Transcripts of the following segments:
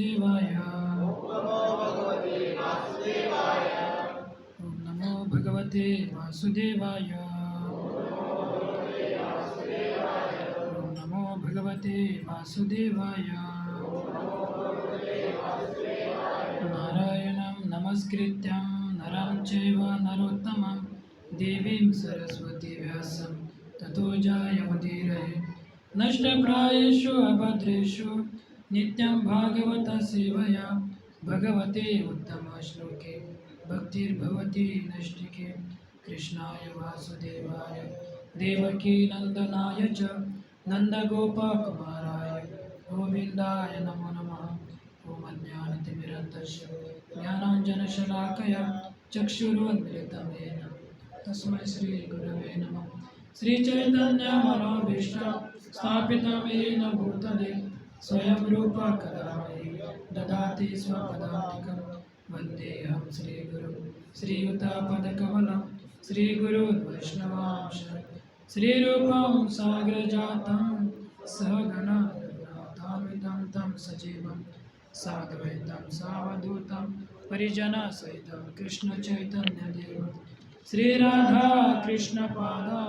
वासुदेवाय। ओम नमो भगवते वासुदेवाय। ओम नमो भगवते वासुदेवाय। नारायणं नमस्कृत्यं नरं चैव नरोत्तमं देवीं सरस्वती व्यासं ततो जयमुदीरये। नष्टप्रायेषु अभद्रेषु नित्यं भागवत सेवया भगवते उत्तमश्लोके भक्तिर्भवति नैष्टिके। कृष्णाय वासुदेवाय देवकी नन्दनाय च नन्दगोपकुमाराय गोविन्दाय नमो नमः। ॐ अज्ञानतिमिरन्तस्य ज्ञानाञ्जनशलाकया चक्षुरुन्मिलितं येन तस्मै श्रीगुरवे नमः। श्रीचैतन्यमनोभीष्टं स्थापितं येन भूतले स्वयं रूप कदा मह्यं ददाति स्वपदान्तिकं। वन्देऽहं श्रीगुरुं श्रीयुतापदकमलं श्रीगुरुन् वैष्णवांश श्रीरूपं साग्रजातं सहगणा रघुनाथान्वितं तं सजीवं साद्वैतं सावधूतं परिजनसहितं कृष्णचैतन्यदेवं श्रीराधा कृष्णपादा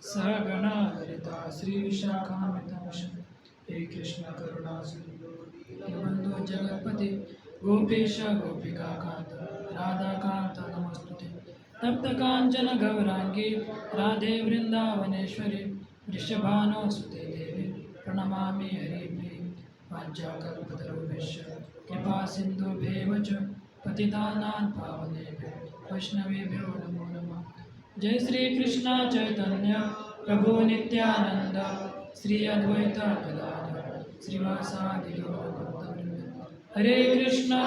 सहगणा ललिता श्रीविशाखान्वितं हे कृष्ण करुणा सिन्धु बन्धो जगत्पते गोपेश गोपिकान्त राधाकान्त नमोस्तुते। तप्तकाञ्चन गौराङ्गी राधे वृन्दावनेश्वरी वृषभानुसुते देवी प्रणमामि हरिप्रिये। वाञ्छाकल्पतरुभ्यश्च कृपा सिन्धुभ्येव च पतितानां पावनेभ्यो वैष्णवेभ्यो नमो नमः। जय श्री कृष्ण चैतन्य प्रभु नित्यानंद श्री अद्वैत गदाधर श्रीवासादि गौरभक्तवृंद। हरे कृष्णा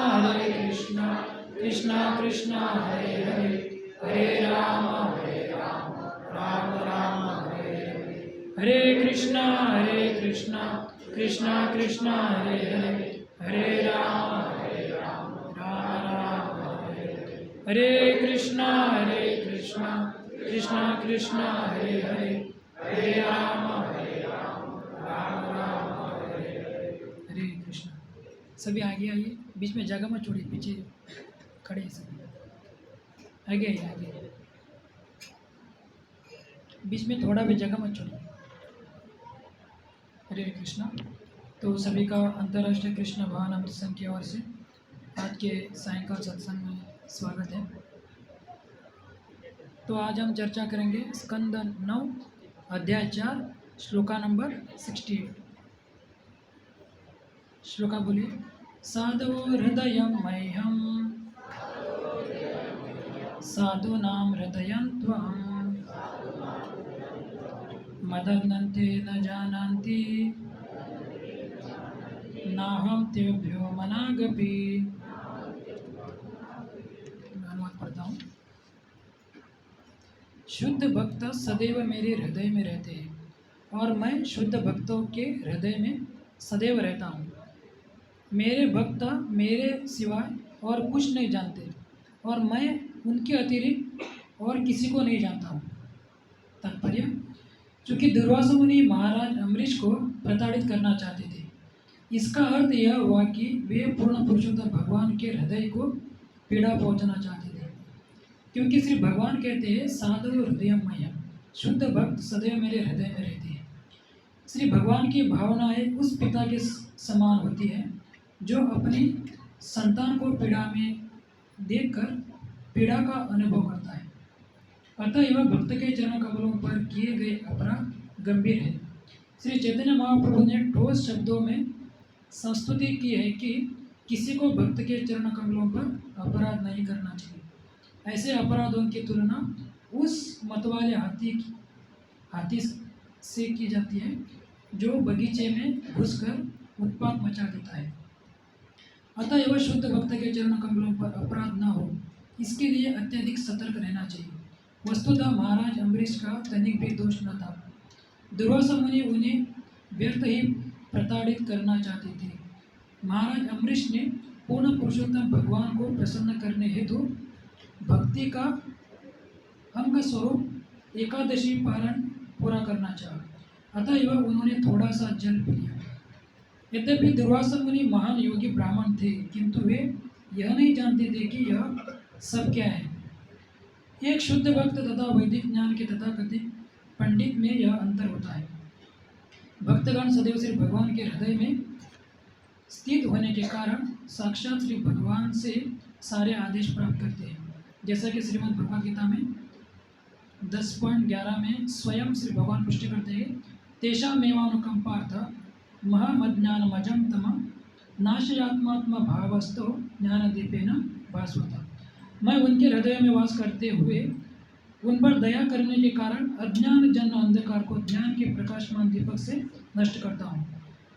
कृष्णा कृष्णा हरे हरे हरे राम राम राम हरे हरे। हरे कृष्णा कृष्णा कृष्णा हरे हरे हरे राम राम राम हरे हरे। हरे कृष्णा कृष्णा कृष्णा हरे हरे हरे राम राम राम हरे हरे। हरे कृष्णा। सभी आगे आइए, बीच में जगह मत छोड़िए, पीछे खड़े हैं सभी। आगे आइए, आगे बीच में थोड़ा भी जगह मत छोड़िए। हरे कृष्णा। तो सभी का अंतर्राष्ट्रीय कृष्ण भगवान अमृत संघ की ओर से आज के सायंकाल सत्संग में स्वागत है। तो आज हम चर्चा करेंगे स्कंद 9 अध्याय 4 श्लोका नंबर 68। श्लोका बोलिए। साधवो हृदयं मह्यं साधूनां हृदयं त्वं मदन्ते न जानन्ति नाहं तेभ्यो मनागपि। अनुवाद पढ़ता हूँ। शुद्ध भक्त सदैव मेरे हृदय में रहते हैं और मैं शुद्ध भक्तों के हृदय में सदैव रहता हूँ। मेरे भक्त मेरे सिवाय और कुछ नहीं जानते और मैं उनके अतिरिक्त और किसी को नहीं जानता हूँ। तात्पर्य, चूँकि दुर्वासा मुनि महाराज अम्बरीश को प्रताड़ित करना चाहते थे, इसका अर्थ यह हुआ कि वे पूर्ण पुरुषोत्तम भगवान के हृदय को पीड़ा पहुँचाना चाहते थे। क्योंकि श्री भगवान कहते हैं साधु हृदयमय, शुद्ध भक्त सदैव मेरे हृदय में रहते हैं। श्री भगवान की भावनाएं उस पिता के समान होती है जो अपनी संतान को पीड़ा में देखकर पीड़ा का अनुभव करता है। अतः यह भक्त के चरण कमलों पर किए गए अपराध गंभीर है। श्री चैतन्य महाप्रभु ने ठोस शब्दों में संस्तुति की है कि किसी को भक्त के चरण कमलों पर अपराध नहीं करना चाहिए। ऐसे अपराधों की तुलना उस मतवाले हाथी से की जाती है जो बगीचे में घुसकर उत्पात मचा देता है। अतः यह शुद्ध भक्त के चरण कमलों पर अपराध न हो, इसके लिए अत्यधिक सतर्क रहना चाहिए। वस्तुतः महाराज अम्बरीश का तनिक भी दोष न था। दुर्वासा मुनि उन्हें व्यर्थ ही प्रताड़ित करना चाहते थे। महाराज अम्बरीश ने पूर्ण पुरुषोत्तम भगवान को प्रसन्न करने हेतु भक्ति का अंग स्वरूप एकादशी पारण पूरा करना चाहा। अतः यह उन्होंने थोड़ा सा जल पी लिया। यद्यपि दुर्वासा मुनि महान योगी ब्राह्मण थे, किंतु वे यह नहीं जानते थे कि यह सब क्या है। एक शुद्ध भक्त तथा वैदिक ज्ञान के तथाकथित पंडित में यह अंतर होता है। भक्तगण सदैव श्री भगवान के हृदय में स्थित होने के कारण साक्षात श्री भगवान से सारे आदेश प्राप्त करते हैं। जैसा कि श्रीमद् भगवद गीता में 10.11 में स्वयं श्री भगवान पुष्टि करते हैं, तेषामेवानुकंपार्थ महामज्ञानमजं तमः नाशयात्मात्मा भावस्तो ज्ञानदीपेन भास्वता। मैं उनके हृदय में वास करते हुए उन पर दया करने के कारण अज्ञान जन्य अंधकार को ज्ञान के प्रकाशमान दीपक से नष्ट करता हूँ।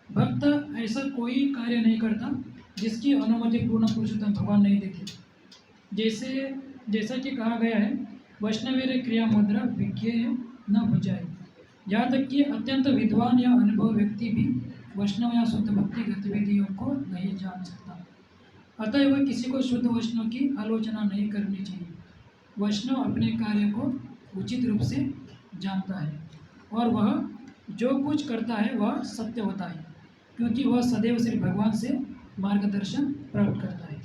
भक्त ऐसा कोई कार्य नहीं करता जिसकी अनुमति पूर्ण पुरुषोत्तम भगवान नहीं देते। जैसा कि कहा गया है, वैष्णवेर क्रिया मुद्रा विज्ञेय न भुजाए। यहाँ तक कि अत्यंत विद्वान या अनुभव व्यक्ति भी वैष्णव या शुद्ध भक्ति गतिविधियों को नहीं जान सकता। अतएव किसी को शुद्ध वैष्णव की आलोचना नहीं करनी चाहिए। वैष्णव अपने कार्य को उचित रूप से जानता है और वह जो कुछ करता है वह सत्य होता है, क्योंकि वह सदैव श्री भगवान से मार्गदर्शन प्राप्त करता है।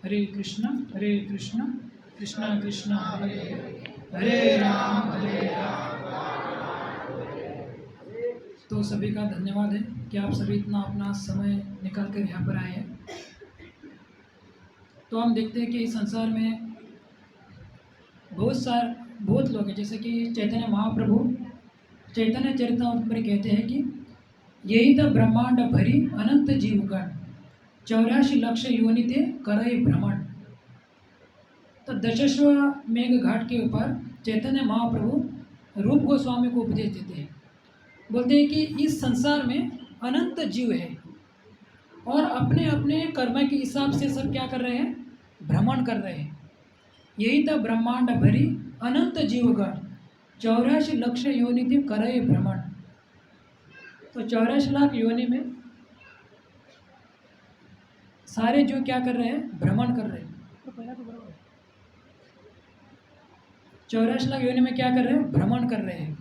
हरे कृष्णा कृष्णा कृष्णा हरे हरे राम हरे राम। तो सभी का धन्यवाद है कि आप सभी इतना अपना समय निकाल कर यहाँ पर आए हैं। तो हम देखते हैं कि इस संसार में बहुत लोग हैं, जैसे कि चैतन्य महाप्रभु चैतन्य चरितामृत में कहते हैं कि यही तो ब्रह्मांड भरी अनंत जीवगण 84 लाख योनिते करय भ्रमण। तो दशश्व मेघ घाट के ऊपर चैतन्य महाप्रभु रूप गोस्वामी को उपदेश देते हैं। बोलते हैं कि इस संसार में अनंत जीव है और अपने अपने कर्म के हिसाब से सब क्या कर रहे हैं, भ्रमण कर रहे हैं। यही तो ब्रह्मांड भरी अनंत जीवगण 84 लाख योनि थी करय भ्रमण। तो 84 लाख योनि में सारे जीव क्या कर रहे हैं, भ्रमण कर रहे हैं। 84 लाख योनि में क्या कर रहे हैं, भ्रमण कर रहे हैं।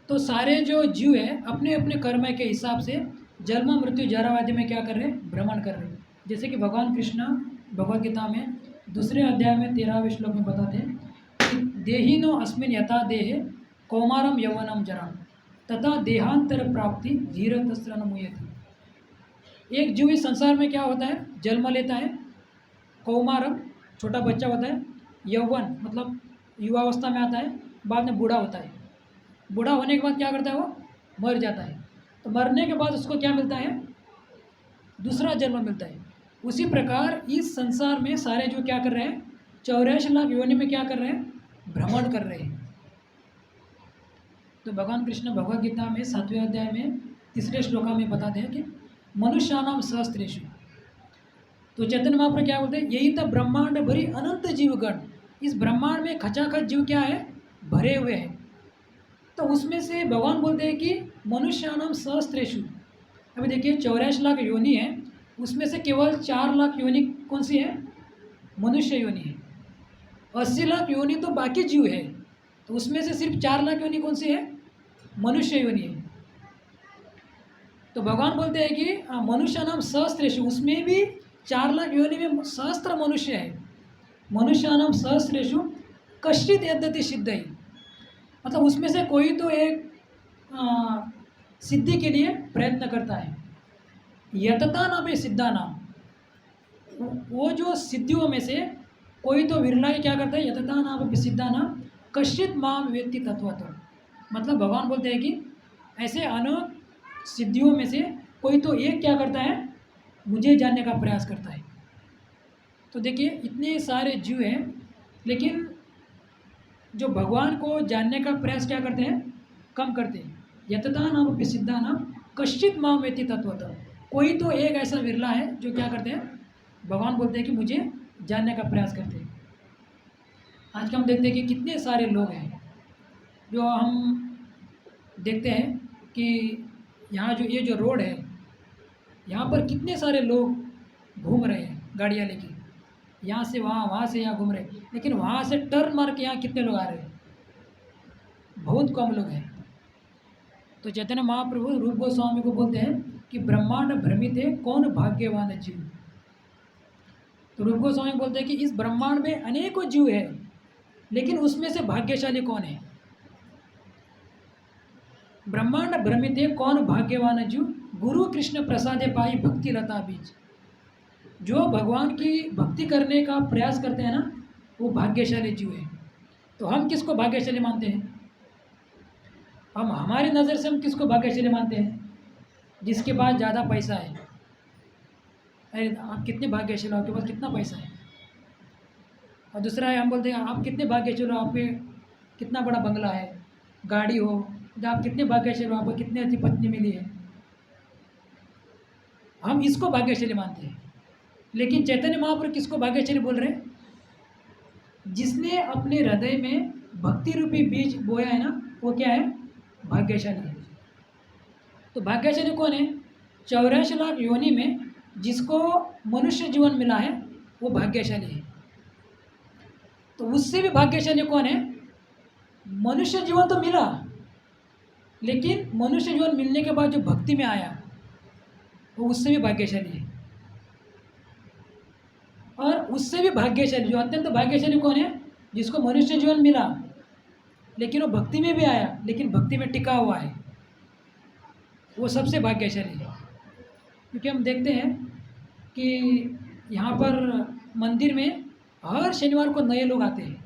तो सारे जो जीव है अपने अपने कर्म के हिसाब से जन्म मृत्यु जरा आदि में क्या कर रहे हैं, भ्रमण कर रहे हैं। जैसे कि भगवान कृष्ण भगवद गीता में दूसरे अध्याय में 13वें श्लोक में बताते हैं कि देहिनो अस्मिन् यथा देहे कौमारम यौवनम जरा तथा देहांतर प्राप्ति धीरतस्त्र मुह्यति। एक जीव इस संसार में क्या होता है, जन्म लेता है, कौमारम छोटा बच्चा होता है, यौवन मतलब युवावस्था में आता है, बाद में बूढ़ा होता है। बूढ़ा होने के बाद क्या करता है, वो मर जाता है। तो मरने के बाद उसको क्या मिलता है, दूसरा जन्म मिलता है। उसी प्रकार इस संसार में सारे जो क्या कर रहे हैं, 84 लाख योनि में क्या कर रहे हैं, भ्रमण कर रहे हैं। तो भगवान कृष्ण भगवद गीता में 7वें अध्याय में 3रे श्लोका में बताते हैं कि मनुष्यानाम सहस्त्रेषु। तो चैतन्य महाप्रभु क्या बोलते हैं, यही तो ब्रह्मांड भरी अनंत जीवगण। इस ब्रह्मांड में खचाखच जीव क्या है, भरे हुए हैं। तो उसमें से भगवान बोलते हैं कि मनुष्यानाम सहस्त्रेषु। अभी देखिए 84 लाख योनि है, उसमें से केवल 4 लाख योनि कौन सी है, मनुष्य योनि है। 80 लाख योनि तो बाकी जीव है, तो उसमें से सिर्फ 4 लाख योनि कौन सी है, मनुष्य योनि है। तो भगवान बोलते हैं कि मनुष्य नाम सहस्त्रेषु, उसमें भी 4 लाख योनि में सहस्त्र मनुष्य है। मनुष्य नाम सहस्त्रेषु कश्चित् यद्यति सिद्धि, मतलब उसमें से कोई तो एक सिद्धि के लिए प्रयत्न करता है। यतता नाम है सिद्धा नाम, वो जो सिद्धियों में से कोई तो विरला ही क्या करता है, यतता नाम सिद्धा नाम कश्चित् माम वेत्ति तत्वतः। मतलब भगवान बोलते हैं कि ऐसे अनेक सिद्धियों में से कोई तो एक क्या करता है, मुझे जानने का प्रयास करता है। तो देखिए इतने सारे जीव हैं, लेकिन जो भगवान को जानने का प्रयास क्या करते हैं, कम करते हैं। यतता नाम सिद्धा नाम कश्चित् माम वेत्ति तत्वतः। कोई तो एक ऐसा विरला है जो क्या करते हैं, भगवान बोलते हैं कि मुझे जानने का प्रयास करते हैं। आज हम देखते हैं कि कितने सारे लोग हैं, जो हम देखते हैं कि यहाँ जो ये जो रोड है, यहाँ पर कितने सारे लोग घूम रहे हैं गाड़ियाँ लेके, यहाँ से वहाँ, वहाँ से यहाँ घूम रहे हैं। लेकिन वहाँ से टर्न मार के यहाँ कितने लोग आ रहे हैं, बहुत कम लोग हैं। तो चैतन्य महाप्रभु रूप गोस्वामी को बोलते हैं कि ब्रह्मांड भ्रमित है, कौन भाग्यवान जीव। तो रूप गोस्वामी बोलते हैं कि इस ब्रह्मांड में अनेकों जीव है, लेकिन उसमें से भाग्यशाली कौन है। ब्रह्मांड भ्रमित है, कौन भाग्यवान जीव। गुरु कृष्ण प्रसादे पाई भक्ति लता बीज। जो भगवान की भक्ति करने का प्रयास करते हैं ना, वो भाग्यशाली जीव है। तो हम किसको भाग्यशाली मानते हैं? हम हमारी नज़र से हम किसको भाग्यशाली मानते हैं? जिसके पास ज़्यादा पैसा है। अरे आप कितने भाग्यशाली हो, आपके पास कितना पैसा है। और दूसरा है, हम बोलते हैं आप कितने भाग्यशाली हो, आप पे कितना बड़ा बंगला है, गाड़ी हो। तो आप कितने भाग्यशाली हो, आपको कितनी अच्छी पत्नी मिली है। हम इसको भाग्यशाली मानते हैं। लेकिन चैतन्य महाप्रभु किसको भाग्यशाली बोल रहे हैं? जिसने अपने हृदय में भक्ति रूपी बीज बोया है ना, वो क्या है? भाग्यशाली है। तो भाग्यशाली कौन है? 84 लाख योनि में जिसको मनुष्य जीवन मिला है, वो भाग्यशाली है। तो उससे भी भाग्यशाली कौन है? मनुष्य जीवन तो मिला, लेकिन मनुष्य जीवन मिलने के बाद जो भक्ति में आया, वो उससे भी भाग्यशाली है। और उससे भी भाग्यशाली, जो अत्यंत भाग्यशाली कौन है? जिसको मनुष्य जीवन मिला, लेकिन वो भक्ति में भी आया, लेकिन भक्ति में टिका हुआ है, वो सबसे भाग्यशाली है। क्योंकि हम देखते हैं कि यहाँ पर मंदिर में हर शनिवार को नए लोग आते हैं।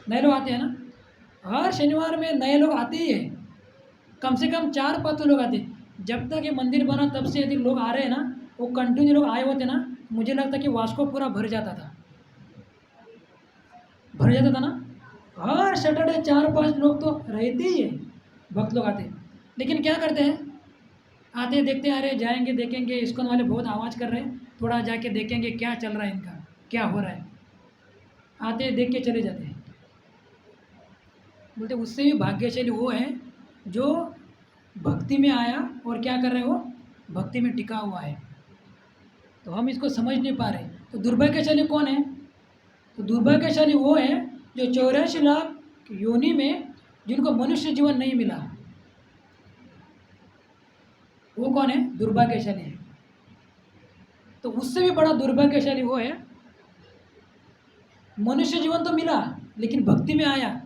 नए लोग आते हैं ना, हर शनिवार में नए लोग आते ही हैं। कम से कम 4-5 लोग आते हैं। जब तक ये मंदिर बना तब से यदि लोग आ रहे हैं ना, वो कंटिन्यू लोग आए होते ना, मुझे लगता कि वास्को पूरा भर जाता था, भर जाता था ना। हर सैटरडे 4-5 लोग तो रहते ही है, भक्त लोग आते हैं। लेकिन क्या करते हैं? आते हैं, देखते हैं, अरे जाएंगे देखेंगे, इस्कॉन वाले बहुत आवाज़ कर रहे हैं, थोड़ा जाके देखेंगे क्या चल रहा है इनका, क्या हो रहा है। आते हैं, देख के चले जाते हैं। बोलते उससे भी भाग्यशाली वो है जो भक्ति में आया और क्या कर रहे हो? भक्ति में टिका हुआ है। तो हम इसको समझ नहीं पा रहे। तो दुर्भाग्यशाली कौन है? तो दुर्भाग्यशाली वो है जो 84 लाख योनि में जिनको मनुष्य जीवन नहीं मिला, वो कौन है? दुर्भाग्यशाली है। तो उससे भी बड़ा दुर्भाग्यशाली वो है, मनुष्य जीवन तो मिला लेकिन भक्ति में आया,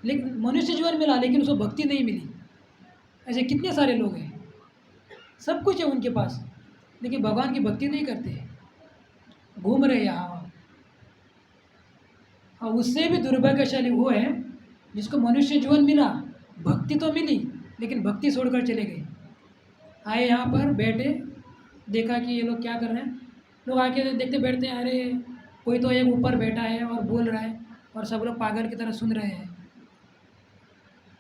लेकिन मनुष्य जीवन मिला लेकिन उसको भक्ति नहीं मिली। ऐसे कितने सारे लोग हैं, सब कुछ है उनके पास, लेकिन भगवान की भक्ति नहीं करते, घूम रहे यहाँ वहाँ। और उससे भी दुर्भाग्यशाली वो है जिसको मनुष्य जीवन मिला, भक्ति तो मिली, लेकिन भक्ति छोड़कर चले गए। आए यहाँ पर बैठे, देखा कि ये लोग क्या कर रहे हैं। लोग आके देखते बैठते हैं, अरे कोई तो एक ऊपर बैठा है और बोल रहा है, और सब लोग पागल की तरह सुन रहे हैं,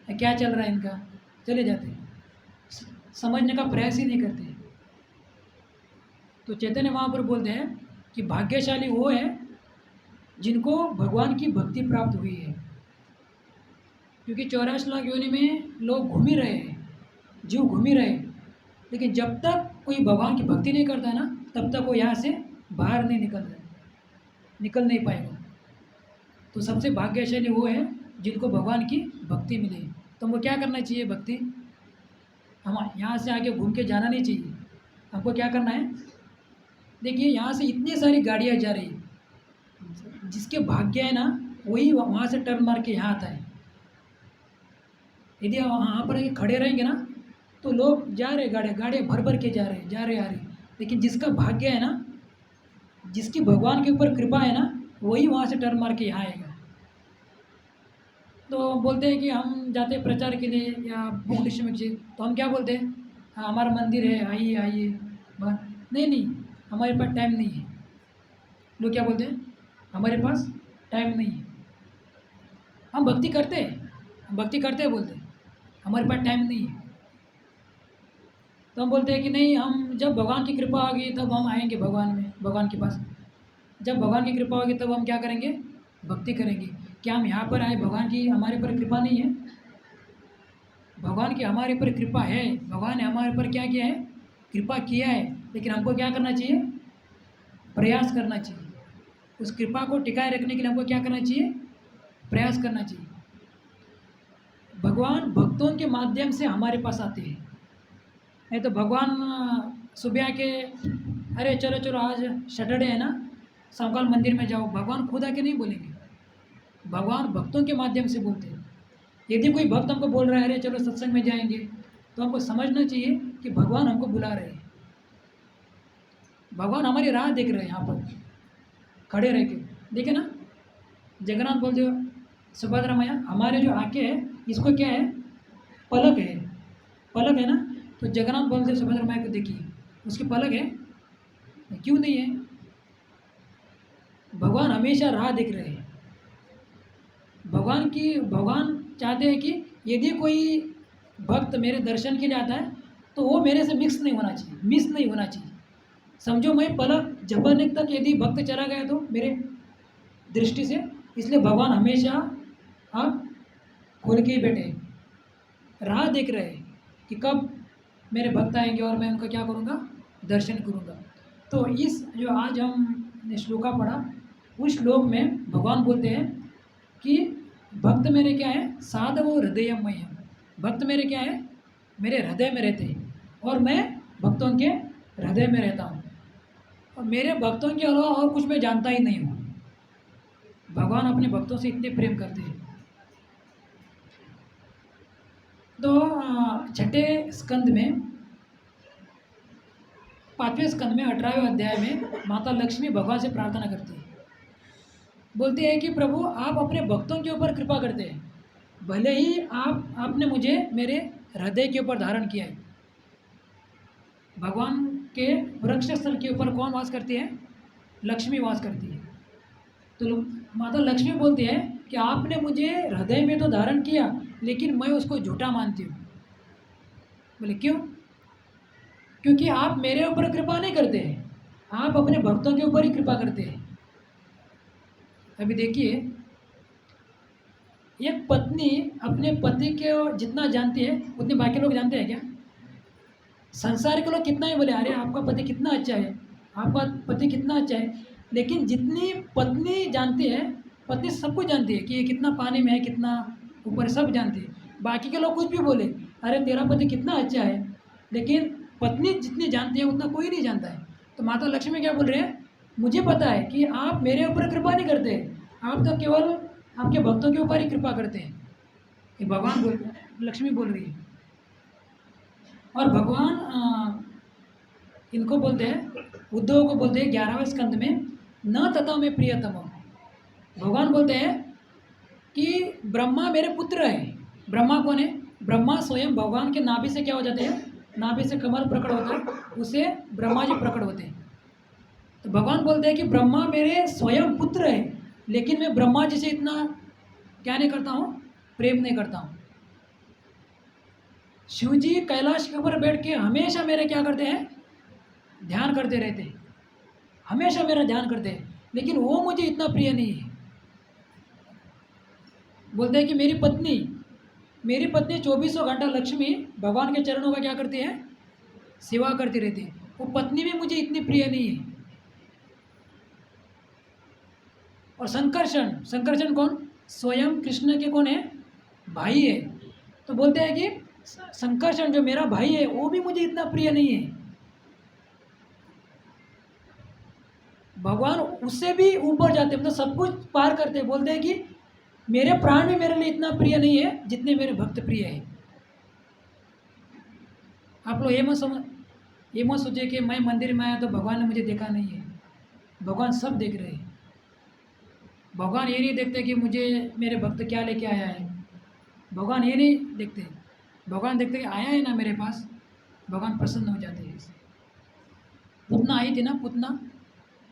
क्या चल रहा है इनका। चले जाते हैं, समझने का प्रयास ही नहीं करते। तो चैतन्य महाप्रभु बोलते हैं कि भाग्यशाली वो है जिनको भगवान की भक्ति प्राप्त हुई है। क्योंकि 84 लाख योनि में लोग घूम ही रहे हैं, जीव घूम ही रहे, लेकिन जब तक कोई भगवान की भक्ति नहीं करता ना, तब तक वो यहाँ से बाहर नहीं निकल नहीं पाएगा। तो सबसे भाग्यशाली वो है जिनको भगवान की भक्ति मिले। तो हमको क्या करना चाहिए? भक्ति हम यहाँ से आगे घूम के जाना नहीं चाहिए। हमको क्या करना है? देखिए यहाँ से इतनी सारी गाड़ियाँ जा रही है, जिसके भाग्य है ना वही वहाँ से टर्न मार के यहाँ आता है। यदि वहाँ पर खड़े रहेंगे ना, तो लोग जा रहे, गाड़ियाँ भर भर के जा रहे आ रहे, लेकिन जिसका भाग्य है ना, जिसकी भगवान के ऊपर कृपा है ना, वही वहाँ से टर्न मार के यहाँ आएगा। तो बोलते हैं कि हम जाते हैं प्रचार के लिए या बुक डिस्ट्रीब्यूशन, तो हम क्या बोलते हैं? हाँ हमारा मंदिर है, आइए आइए। नहीं, हमारे पास टाइम नहीं है। लोग क्या बोलते हैं? हमारे पास टाइम नहीं है। हम भक्ति करते हैं, बोलते हैं हमारे पास टाइम नहीं है। तो हम बोलते हैं कि नहीं, हम जब भगवान की कृपा होगी तब हम आएंगे भगवान के पास। जब भगवान की कृपा होगी तब हम क्या करेंगे? भक्ति करेंगे। क्या हम यहाँ पर आए, भगवान की हमारे पर कृपा नहीं है? भगवान की हमारे पर कृपा है। भगवान ने हमारे पर क्या किया है? कृपा किया है। लेकिन हमको क्या करना चाहिए? प्रयास करना चाहिए। उस कृपा को टिकाए रखने के लिए हमको क्या करना चाहिए? प्रयास करना चाहिए। भगवान भक्तों के माध्यम से हमारे पास आते हैं। नहीं तो भगवान सुबह के अरे चलो चलो आज सैटरडे है ना, समकाल मंदिर में जाओ, भगवान खुद आके नहीं बोलेंगे। भगवान भक्तों के माध्यम से बोलते हैं। यदि कोई भक्त हमको बोल रहा है अरे चलो सत्संग में जाएंगे, तो हमको समझना चाहिए कि भगवान हमको बुला रहे हैं। भगवान हमारी राह देख रहे हैं, यहाँ पर खड़े रह के। देखे ना, जगन्नाथ बोलते हो सुभद्रा मैया, हमारे जो आंखें है इसको क्या है, पलक है, पलक है ना। तो जगन्नाथ बोलते सुभद्रा मैया को देखिए, उसकी पलक है, क्यों नहीं है? भगवान हमेशा राह देख रहे हैं। भगवान चाहते हैं कि यदि कोई भक्त मेरे दर्शन के लिए आता है तो वो मेरे से मिस नहीं होना चाहिए। समझो मैं पलक झपकने तक यदि भक्त चला गया तो मेरे दृष्टि से, इसलिए भगवान हमेशा आप खोल के ही बैठे, राह देख रहे हैं कि कब मेरे भक्त आएंगे और मैं उनका क्या करूँगा, दर्शन करूँगा। तो इस जो आज हम श्लोका पढ़ा, उस श्लोक में भगवान बोलते हैं कि भक्त मेरे क्या है, साधवो हृदयमय है। भक्त मेरे क्या है, मेरे हृदय में रहते हैं और मैं भक्तों के हृदय में रहता हूँ, और मेरे भक्तों के अलावा और कुछ मैं जानता ही नहीं हूँ। भगवान अपने भक्तों से इतने प्रेम करते हैं। तो छठे स्कंद में, 5वें स्कंद में 18वें अध्याय में माता लक्ष्मी भगवान से प्रार्थना करती है। बोलती है कि प्रभु आप अपने भक्तों के ऊपर कृपा करते हैं, भले ही आपने मुझे मेरे हृदय के ऊपर धारण किया है। भगवान के वृक्ष स्थल के ऊपर कौन वास करती है, लक्ष्मी वास करती है। तो माता लक्ष्मी बोलती है कि आपने मुझे हृदय में तो धारण किया, लेकिन मैं उसको झूठा मानती हूँ। बोले क्यों? क्योंकि आप मेरे ऊपर कृपा नहीं करते हैं, आप अपने भक्तों के ऊपर ही कृपा करते हैं। अभी देखिए, एक पत्नी अपने पति को जितना जानती है उतने बाकी लोग जानते हैं क्या? संसार के लोग कितना ही बोले अरे आपका पति कितना अच्छा है, आपका पति कितना अच्छा है, लेकिन जितनी पत्नी जानती है, पत्नी सब कुछ जानती है कि ये कितना पानी में है, कितना ऊपर, सब जानती है। बाकी के लोग कुछ भी बोले अरे तेरा पति कितना अच्छा है, लेकिन पत्नी जितनी जानती है उतना कोई नहीं जानता है। तो माता लक्ष्मी क्या बोल रहे हैं, मुझे पता है कि आप मेरे ऊपर कृपा नहीं करते, आप तो केवल आपके भक्तों के ऊपर ही कृपा करते हैं। ये भगवान लक्ष्मी बोल रही है। और भगवान इनको बोलते हैं, उद्धव को बोलते हैं 11वें स्कंद में, न तथा में प्रियतम। भगवान बोलते हैं कि ब्रह्मा मेरे पुत्र हैं। ब्रह्मा कौन है? ब्रह्मा स्वयं भगवान के नाभि से क्या हो जाते हैं, नाभि से कमल प्रकट होता है, उसे ब्रह्मा जी प्रकट होते हैं। तो भगवान बोलते हैं कि ब्रह्मा मेरे स्वयं पुत्र है, लेकिन मैं ब्रह्मा जी से इतना क्या नहीं करता हूँ, प्रेम नहीं करता हूँ। शिव जी कैलाश के ऊपर बैठ के हमेशा मेरे क्या करते हैं, ध्यान करते रहते हैं, हमेशा मेरा ध्यान करते हैं, लेकिन वो मुझे इतना प्रिय नहीं है। बोलते हैं कि मेरी पत्नी 24 घंटा लक्ष्मी भगवान के चरणों का क्या करती है, सेवा करती रहती है। वो पत्नी भी मुझे इतनी प्रिय नहीं है। और संकर्षण कौन? स्वयं कृष्ण के कौन है, भाई है। तो बोलते हैं कि संकर्षण जो मेरा भाई है वो भी मुझे इतना प्रिय नहीं है। भगवान उससे भी ऊपर जाते हैं, मतलब सब कुछ पार करते हैं। बोलते हैं कि मेरे प्राण भी मेरे लिए इतना प्रिय नहीं है जितने मेरे भक्त प्रिय हैं। आप लोग ये मत सोचिए कि मैं मंदिर में आया तो भगवान ने मुझे देखा नहीं है। भगवान सब देख रहे हैं। भगवान ये नहीं देखते कि मुझे मेरे भक्त क्या लेके आया है, भगवान ये नहीं देखते। भगवान देखते कि आया है ना मेरे पास, भगवान प्रसन्न हो जाते हैं। पूतना आई थी ना, पूतना,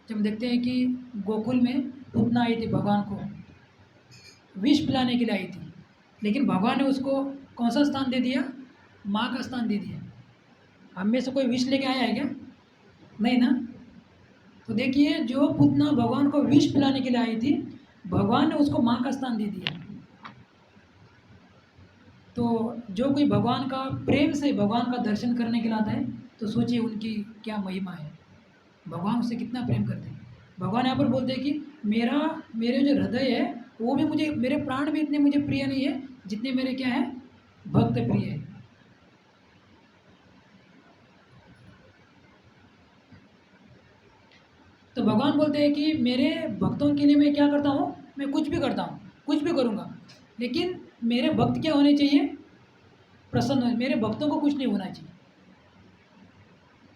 जब देखते हैं कि गोकुल में पूतना आई थी, भगवान को विष पिलाने के लिए आई थी, लेकिन भगवान ने उसको कौन सा स्थान दे दिया, माँ का स्थान दे दिया। हम में से कोई विष लेके आया है क्या? नहीं ना। तो देखिए, जो पूतना भगवान को विष पिलाने के लिए आई थी, भगवान ने उसको माँ का स्थान दे दिया। तो जो कोई भगवान का प्रेम से भगवान का दर्शन करने के लिए आता है, तो सोचिए उनकी क्या महिमा है, भगवान उससे कितना प्रेम करते हैं। भगवान यहाँ पर बोलते हैं कि मेरे जो हृदय है वो भी मुझे, मेरे प्राण भी इतने मुझे प्रिय नहीं है जितने मेरे क्या है, भक्त प्रिय है। तो भगवान बोलते हैं कि मेरे भक्तों के लिए मैं क्या करता हूँ, मैं कुछ भी करता हूँ, कुछ भी करूँगा, लेकिन मेरे भक्त क्या होने चाहिए, प्रसन्न हो, मेरे भक्तों को कुछ नहीं होना चाहिए।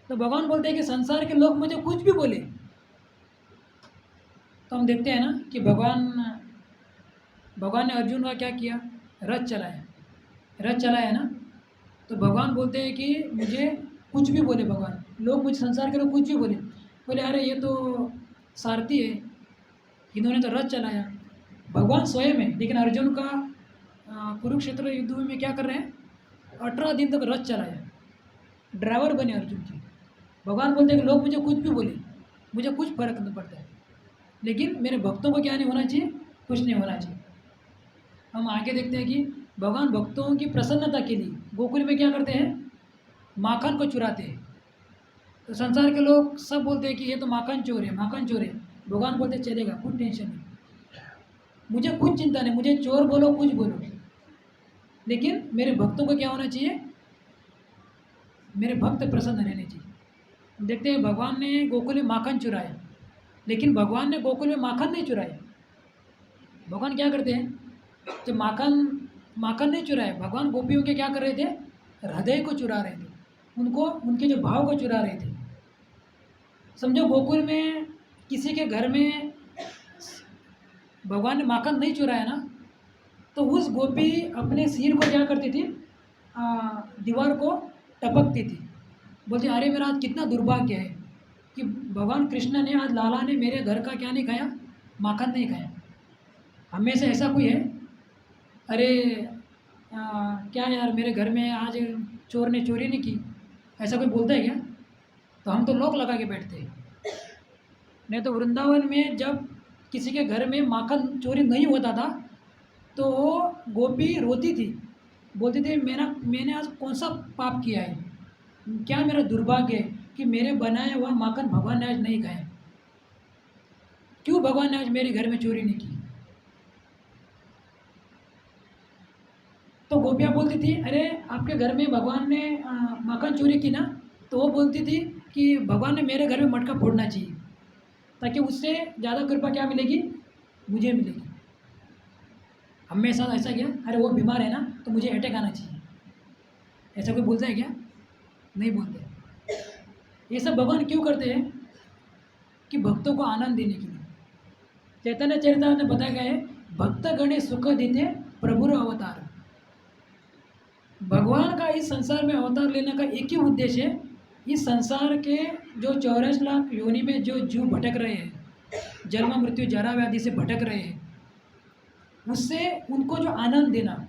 तो भगवान बोलते हैं कि संसार के लोग मुझे कुछ भी बोले, तो हम देखते हैं ना कि भगवान ने अर्जुन का क्या किया, रथ चलाया, रथ चलाया ना। तो भगवान बोलते हैं कि मुझे कुछ भी बोले, भगवान लोग मुझे संसार के लोग कुछ भी बोले, बोले अरे ये तो सारथी है, इन्होंने तो रथ चलाया। भगवान स्वयं है, लेकिन अर्जुन का कुरुक्षेत्र युद्ध में क्या कर रहे हैं, 18 दिन तक रथ चलाया, ड्राइवर बने अर्जुन की। भगवान बोलते हैं कि लोग मुझे कुछ भी बोले, मुझे कुछ फर्क नहीं पड़ता है, लेकिन मेरे भक्तों को क्या नहीं होना चाहिए, कुछ नहीं होना चाहिए। हम आगे देखते हैं कि भगवान भक्तों की प्रसन्नता के लिए गोकुल में क्या करते हैं, माखन को चुराते हैं। तो संसार के लोग सब बोलते हैं कि ये तो माखन चोर है, माखन चोर है। भगवान बोलते चलेगा, कुछ टेंशन नहीं, मुझे कुछ चिंता नहीं, मुझे चोर बोलो कुछ बोलो, लेकिन मेरे भक्तों को क्या होना चाहिए, मेरे भक्त प्रसन्न रहने चाहिए। देखते हैं भगवान ने गोकुल में माखन चुराया, लेकिन भगवान ने गोकुल में माखन नहीं चुराया। भगवान क्या करते हैं, जब माखन नहीं चुराया, भगवान गोपियों के क्या कर रहे थे, हृदय को चुरा रहे थे, उनको उनके जो भाव को चुरा रहे थे। समझो गोकुल में किसी के घर में भगवान ने माखन नहीं चुराया ना, तो उस गोपी अपने सिर को क्या करती थी, दीवार को टपकती थी, बोलती अरे मेरा आज कितना दुर्भाग्य है कि भगवान कृष्ण ने, आज लाला ने मेरे घर का क्या नहीं खाया, माखन नहीं खाया। हमें से ऐसा कोई है, अरे क्या यार मेरे घर में आज चोर ने चोरी नहीं की, ऐसा कोई बोलता है क्या? तो हम तो लोग लगा के बैठते हैं। नहीं तो वृंदावन में जब किसी के घर में माखन चोरी नहीं होता था, तो वो गोपी रोती थी, बोलती थी मैंने आज कौन सा पाप किया है, क्या मेरा दुर्भाग्य है कि मेरे बनाया हुआ माखन भगवान ने आज नहीं खाया, क्यों भगवान ने आज मेरे घर में चोरी नहीं की। तो गोपियाँ बोलती थी अरे आपके घर में भगवान ने माखन चोरी की ना, तो वो बोलती थी कि भगवान ने मेरे घर में मटका फोड़ना चाहिए, ताकि उससे ज़्यादा कृपा क्या मिलेगी, मुझे मिलेगी। हमें साथ ऐसा क्या, अरे वो बीमार है ना तो मुझे अटैक आना चाहिए, ऐसा कोई बोलता है क्या? नहीं बोलते। ये सब भगवान क्यों करते हैं, कि भक्तों को आनंद देने के लिए। चैतन्य चरितामृत में बताया गया है, भक्त गणे सुख देते प्रभुर अवतार। भगवान का इस संसार में अवतार लेने का एक ही उद्देश्य है, इस संसार के जो 84 लाख योनि में जो जीव भटक रहे हैं, जन्म मृत्यु जरा व्याधि से भटक रहे हैं, उससे उनको जो आनंद देना,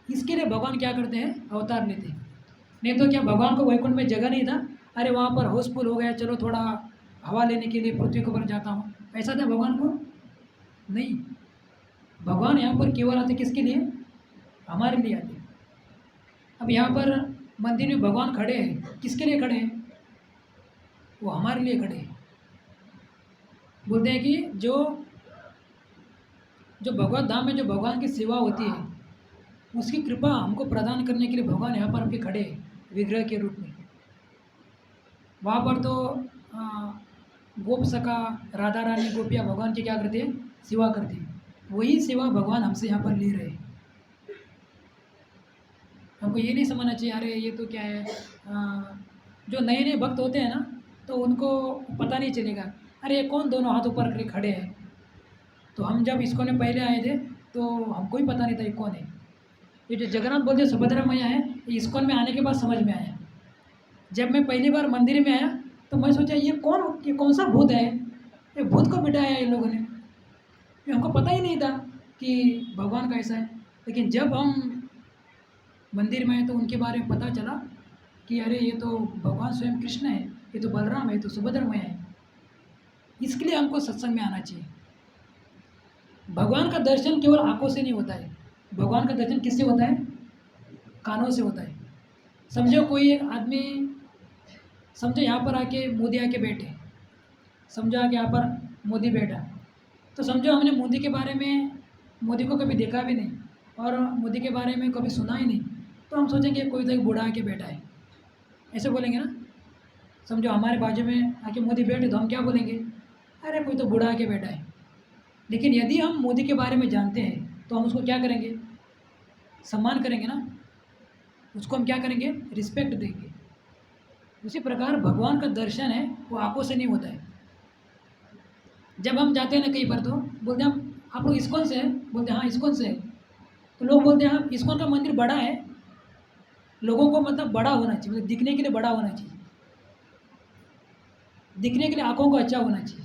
इसके लिए भगवान क्या करते हैं, अवतार लेते हैं। नहीं तो क्या भगवान को वैकुंठ में जगह नहीं था, अरे वहाँ पर हाउसफुल हो गया, चलो थोड़ा हवा लेने के लिए पृथ्वी के ऊपर जाता हूँ, ऐसा था भगवान को? नहीं, भगवान यहाँ पर केवल आते किसके लिए, हमारे लिए आते। अब यहाँ पर मंदिर में भगवान खड़े हैं, किसके लिए खड़े हैं, वो हमारे लिए खड़े हैं। बोलते हैं कि जो भगवत धाम में जो भगवान की सेवा होती है, उसकी कृपा हमको प्रदान करने के लिए भगवान यहाँ पर हमके खड़े हैं विग्रह के रूप में। वहाँ पर तो गोप सखा राधा रानी गोपियाँ भगवान की क्या करती है, सेवा करती है, वही सेवा भगवान हमसे यहाँ पर ले रहे हैं। हमको ये नहीं समझना चाहिए अरे ये तो क्या है, जो नए नए भक्त होते हैं ना, तो उनको पता नहीं चलेगा, अरे ये कौन दोनों हाथ ऊपर करके खड़े हैं। तो हम जब इस्कॉन में पहले आए थे तो हमको ही पता नहीं था ये कौन है। ये जो जगन्नाथ बलदेव सुभद्रा मैया है, ये इस्कॉन में आने के बाद समझ में आया। जब मैं पहली बार मंदिर में आया तो मैं सोचा ये कौन सा भूत है, ये भूत को बिठाया है इन लोगों ने, ये हमको पता ही नहीं था कि भगवान का ऐसा है। लेकिन जब हम मंदिर में आए तो उनके बारे में पता चला कि अरे ये तो भगवान स्वयं कृष्ण है, ये तो बलराम है, ये तो सुभद्रा मैया है। इसके लिए हमको सत्संग में आना चाहिए। भगवान का दर्शन केवल आंखों से नहीं होता है, भगवान का दर्शन किससे होता है, कानों से होता है। समझो कोई एक आदमी, समझो यहाँ पर आके मोदी आके बैठे, समझो आके यहाँ पर मोदी बैठा, तो समझो हमने मोदी के बारे में, मोदी को कभी देखा भी नहीं और मोदी के बारे में कभी सुना ही नहीं, तो हम सोचेंगे कोई तो एक बूढ़ा आके बैठा है, ऐसे बोलेंगे ना। समझो हमारे बाजू में आके मोदी बैठे तो हम क्या बोलेंगे, अरे कोई तो बूढ़ा आके बैठा है। लेकिन यदि हम मोदी के बारे में जानते हैं तो हम उसको क्या करेंगे, सम्मान करेंगे ना, उसको हम क्या करेंगे, रिस्पेक्ट देंगे। उसी प्रकार भगवान का दर्शन है वो आंखों से नहीं होता है। जब हम जाते हैं ना कहीं पर तो बोलते हैं हम, आप लोग इस्कॉन से हैं, बोलते हैं हाँ इस्कॉन से है। तो लोग बोलते हैं हाँ इस्कॉन का मंदिर बड़ा है, लोगों को मतलब बड़ा होना चाहिए, मतलब दिखने के लिए बड़ा होना चाहिए, दिखने के लिए आंखों को अच्छा होना चाहिए।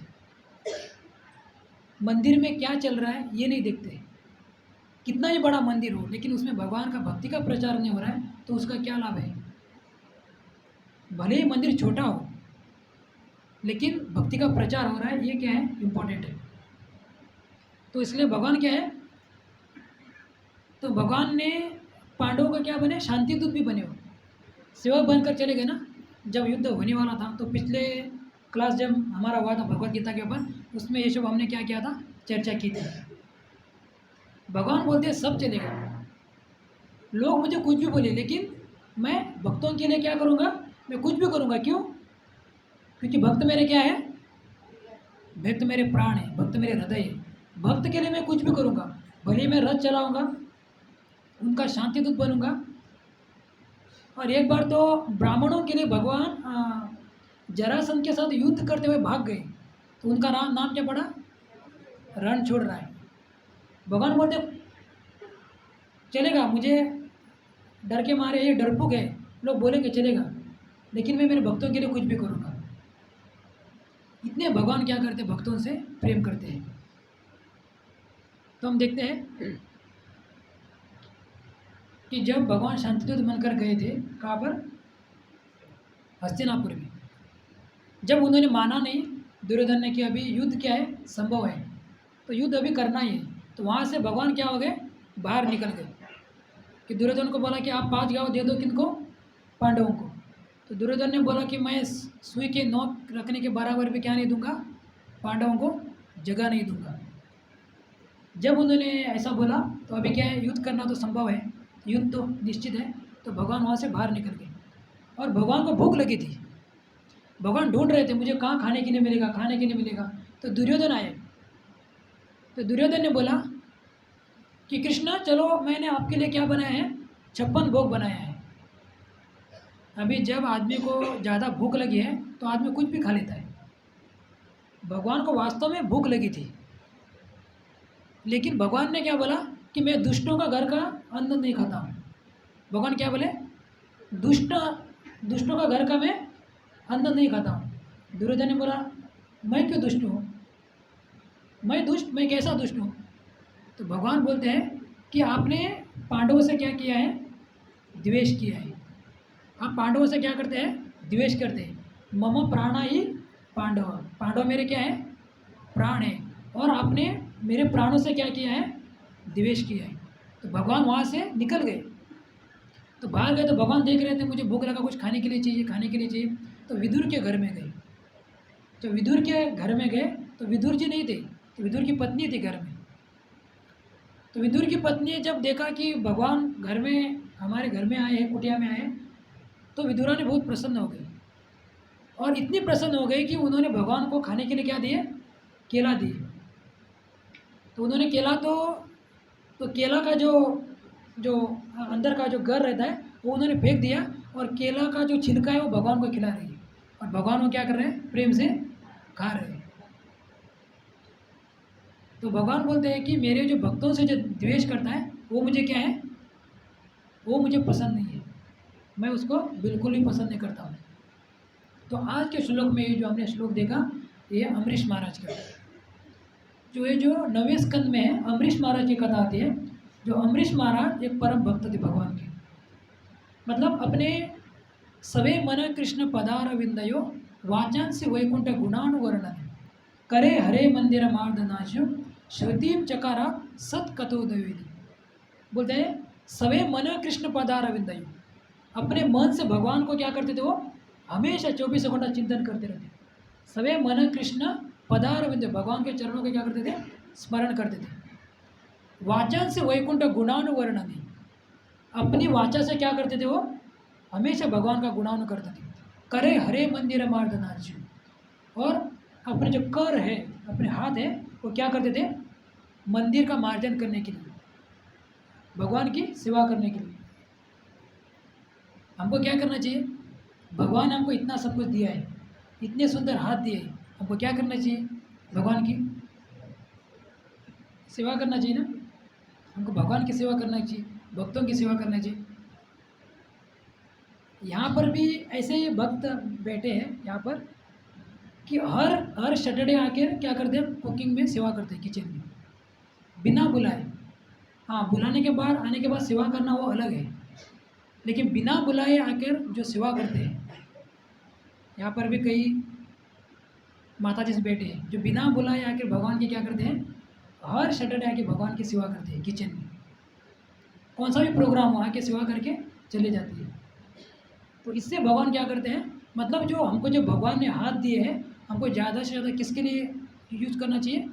मंदिर में क्या चल रहा है ये नहीं देखते। कितना ही बड़ा मंदिर हो लेकिन उसमें भगवान का भक्ति का प्रचार नहीं हो रहा है तो उसका क्या लाभ है। भले ही मंदिर छोटा हो लेकिन भक्ति का प्रचार हो रहा है, ये क्या है, इम्पोर्टेंट है। तो इसलिए भगवान क्या है, तो भगवान ने पांडवों का क्या बने, शांति दूत भी बने हो, सेवक बनकर चले गए ना। जब युद्ध होने वाला था तो पिछले क्लास जब हमारा हुआ था भगवत गीता के ऊपर, उसमें ये सब हमने क्या किया था, चर्चा की थी। भगवान बोलते हैं सब चलेगा, लोग मुझे कुछ भी बोले लेकिन मैं भक्तों के लिए क्या करूँगा, मैं कुछ भी करूँगा। क्यों? क्योंकि भक्त मेरे क्या है, भक्त मेरे प्राण है, भक्त मेरे हृदय है। भक्त के लिए मैं कुछ भी करूँगा, भले मैं रथ चलाऊँगा, उनका शांति दूत बनूँगा। और एक बार तो ब्राह्मणों के लिए भगवान जरासंध के साथ युद्ध करते हुए भाग गए, तो उनका नाम क्या पड़ा, रण छोड़ रहा है। भगवान बोलते चलेगा, मुझे डर के मारे ये डरपोक है, लोग बोलेंगे चलेगा, लेकिन मैं मेरे भक्तों के लिए कुछ भी करूँगा। इतने भगवान क्या करते, भक्तों से प्रेम करते हैं। तो हम देखते हैं कि जब भगवान शांतिदूत बनकर गए थे कहाँ पर, हस्तिनापुर में, जब उन्होंने माना नहीं दुर्योधन ने कि अभी युद्ध क्या है, संभव है, तो युद्ध अभी करना ही है, तो वहाँ से भगवान क्या हो गए, बाहर निकल गए। कि दुर्योधन को बोला कि आप 5 गाँव दे दो, किनको, पांडवों को। तो दुर्योधन ने बोला कि मैं सुई के नोक रखने के बराबर भी क्या नहीं दूंगा, पांडवों को जगह नहीं दूंगा। जब उन्होंने ऐसा बोला तो अभी क्या है, युद्ध करना तो संभव है, युद्ध तो निश्चित है, तो भगवान वहाँ से बाहर निकल गए। और भगवान को भूख लगी थी, भगवान ढूंढ रहे थे मुझे कहाँ खाने के लिए मिलेगा, खाने के लिए मिलेगा। तो दुर्योधन आए, तो दुर्योधन ने बोला कि कृष्णा चलो, मैंने आपके लिए क्या बनाया है, 56 भोग बनाया है। अभी जब आदमी को ज़्यादा भूख लगी है तो आदमी कुछ भी खा लेता है। भगवान को वास्तव में भूख लगी थी, लेकिन भगवान ने क्या बोला कि मैं दुष्टों का घर का अन्न नहीं खाता हूँ। भगवान क्या बोले, दुष्टों का घर का मैं अन्न नहीं खाता हूँ। दुर्योधन ने बोला मैं क्यों दुष्ट हूँ, मैं कैसा दुष्ट हूँ। तो भगवान बोलते हैं कि आपने पांडवों से क्या किया है, द्वेष किया है। आप पांडवों से क्या करते हैं, द्वेष करते हैं। मम प्राणा ही पांडव, पांडव मेरे क्या है, प्राण है, और आपने मेरे प्राणों से क्या किया है, द्वेष किया है। तो भगवान वहाँ से निकल गए, तो बाहर गए तो भगवान देख रहे थे मुझे भूख लगा, कुछ खाने के लिए चाहिए, खाने के लिए चाहिए। तो विदुर के घर में गए, जब विदुर के घर में गए तो विदुर जी नहीं थे, तो विदुर की पत्नी थी घर में। तो विदुर की पत्नी ने जब देखा कि भगवान घर में, हमारे घर में आए हैं, कुटिया में आए, तो विदुरा ने बहुत प्रसन्न हो गई, और इतनी प्रसन्न हो गई कि उन्होंने भगवान को खाने के लिए क्या दिए, केला दिए। तो उन्होंने केला तो केला का जो अंदर का जो गर रहता है वो उन्होंने फेंक दिया, और केला का जो छिलका है वो भगवान को खिला रही है, और भगवान वो क्या कर रहे हैं, प्रेम से खा रहे हैं। तो भगवान बोलते हैं कि मेरे जो भक्तों से जो द्वेष करता है वो मुझे क्या है, वो मुझे पसंद नहीं है, मैं उसको बिल्कुल भी पसंद नहीं करता हूँ। तो आज के श्लोक में ये जो हमने श्लोक देखा, ये अमरीश महाराज का, जो ये जो 9वें स्कंद में है, अमरीश महाराज की कथा आती है। जो अमरीश महाराज एक परम भक्त थे भगवान के, मतलब अपने सवे मन कृष्ण पदार विंदयो वाचान से वैकुंठ गुणानुवर्णन करे हरे मंदिर मार्दनाशो श्रुतिम चकारा सत्कथो देवी। बोलते हैं सवे मन कृष्ण पदार विंदयो, अपने मन से भगवान को क्या करते थे, वो हमेशा 24 घंटा चिंतन करते रहते। सवे मन कृष्ण पदार विंदयो, भगवान के चरणों के क्या करते थे, स्मरण करते थे। वाचा से वैकुंठ गुणानुवर्णन, अपनी वाचा से क्या करते थे, वो हमेशा भगवान का गुणानु करते थे। करे हरे मंदिर मार्दनार्जु, और अपने जो कर है, अपने हाथ है, वो क्या करते थे? मंदिर का मार्जन करने के लिए, भगवान की सेवा करने के लिए। हमको क्या करना चाहिए? भगवान ने हमको इतना सब कुछ दिया है, इतने सुंदर हाथ दिए हैं, हमको क्या करना चाहिए? भगवान की सेवा करना चाहिए ना। हमको भगवान की सेवा करना चाहिए, भक्तों की सेवा करना चाहिए। यहाँ पर भी ऐसे ही भक्त बैठे हैं यहाँ पर कि हर हर सैटरडे आकर क्या करते हैं? कुकिंग में सेवा करते हैं, किचन में, बिना बुलाए। हाँ, बुलाने के बाद, आने के बाद सेवा करना वो अलग है, लेकिन बिना बुलाए आकर जो सेवा करते हैं, यहाँ पर भी कई माता जी से बैठे हैं जो बिना बुलाए आकर भगवान की क्या करते हैं? हर सैटरडे आके भगवान की सेवा करते हैं किचन में। कौन सा भी प्रोग्राम हो, आके सेवा करके चले जाती है। तो इससे भगवान क्या करते हैं? मतलब जो हमको जो भगवान ने हाथ दिए हैं, हमको ज़्यादा से ज़्यादा किसके लिए यूज़ करना चाहिए?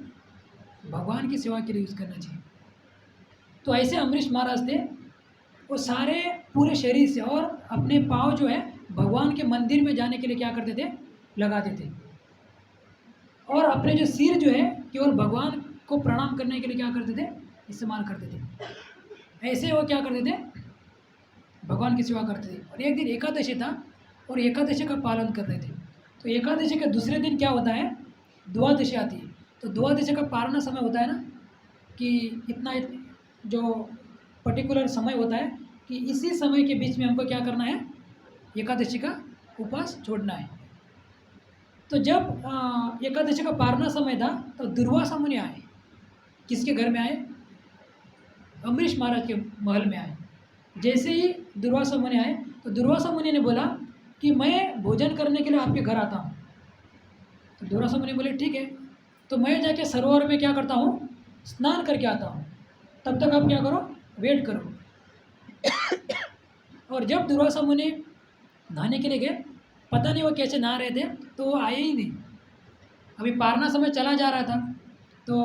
भगवान की सेवा के लिए यूज़ करना चाहिए। तो ऐसे अमरीश महाराज थे, वो सारे पूरे शरीर से और अपने पाँव जो है भगवान के मंदिर में जाने के लिए क्या करते थे? लगाते थे। और अपने जो सिर जो है केवल भगवान को प्रणाम करने के लिए क्या करते थे? इस्तेमाल करते थे। ऐसे वो क्या करते थे? भगवान की सेवा करते थे। और एक दिन एकादशी था और एकादशी का पालन कर रहे थे। तो एकादशी के दूसरे दिन क्या होता है? द्वादशी आती है। तो द्वादशी का पारना समय होता है ना, कि इतना जो पर्टिकुलर समय होता है कि इसी समय के बीच में हमको क्या करना है? एकादशी का उपवास छोड़ना है। तो जब एकादशी का पारना समय था तो दुर्वासा मुनि आए। किसके घर में आए? अमरीश महाराज के महल में आए। जैसे ही दुर्वासा मुनि आए तो दुर्वासा मुनि ने बोला कि मैं भोजन करने के लिए आपके घर आता हूँ। तो दुर्वासा मुनि बोले ठीक है, तो मैं जाके सरोवर में क्या करता हूँ? स्नान करके आता हूँ, तब तक आप क्या करो? वेट करो। और जब दुर्वासा मुनि नहाने के लिए गए, पता नहीं वो कैसे नहा रहे थे, तो वो आए ही नहीं। अभी पारना समय चला जा रहा था, तो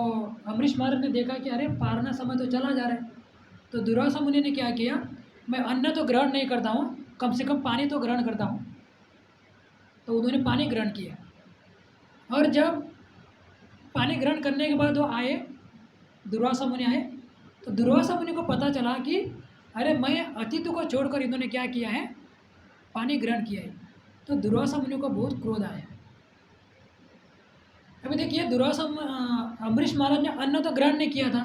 अमरीश महाराज ने देखा कि अरे पारना समय तो चला जा रहा है। तो दुर्वासा मुनि ने क्या किया? मैं अन्न तो ग्रहण नहीं करता हूँ, कम से कम पानी तो ग्रहण करता हूँ। तो उन्होंने पानी ग्रहण किया। और जब पानी ग्रहण करने के बाद वो आए, दुर्वासा मुनि आए, तो दुर्वासा मुनि को पता चला कि अरे मैं अतिथि को छोड़कर इन्होंने क्या किया है? पानी ग्रहण किया है। तो दुर्वासा मुनि को बहुत क्रोध आया। अभी देखिए, अमरीश महाराज ने अन्न तो ग्रहण नहीं किया था,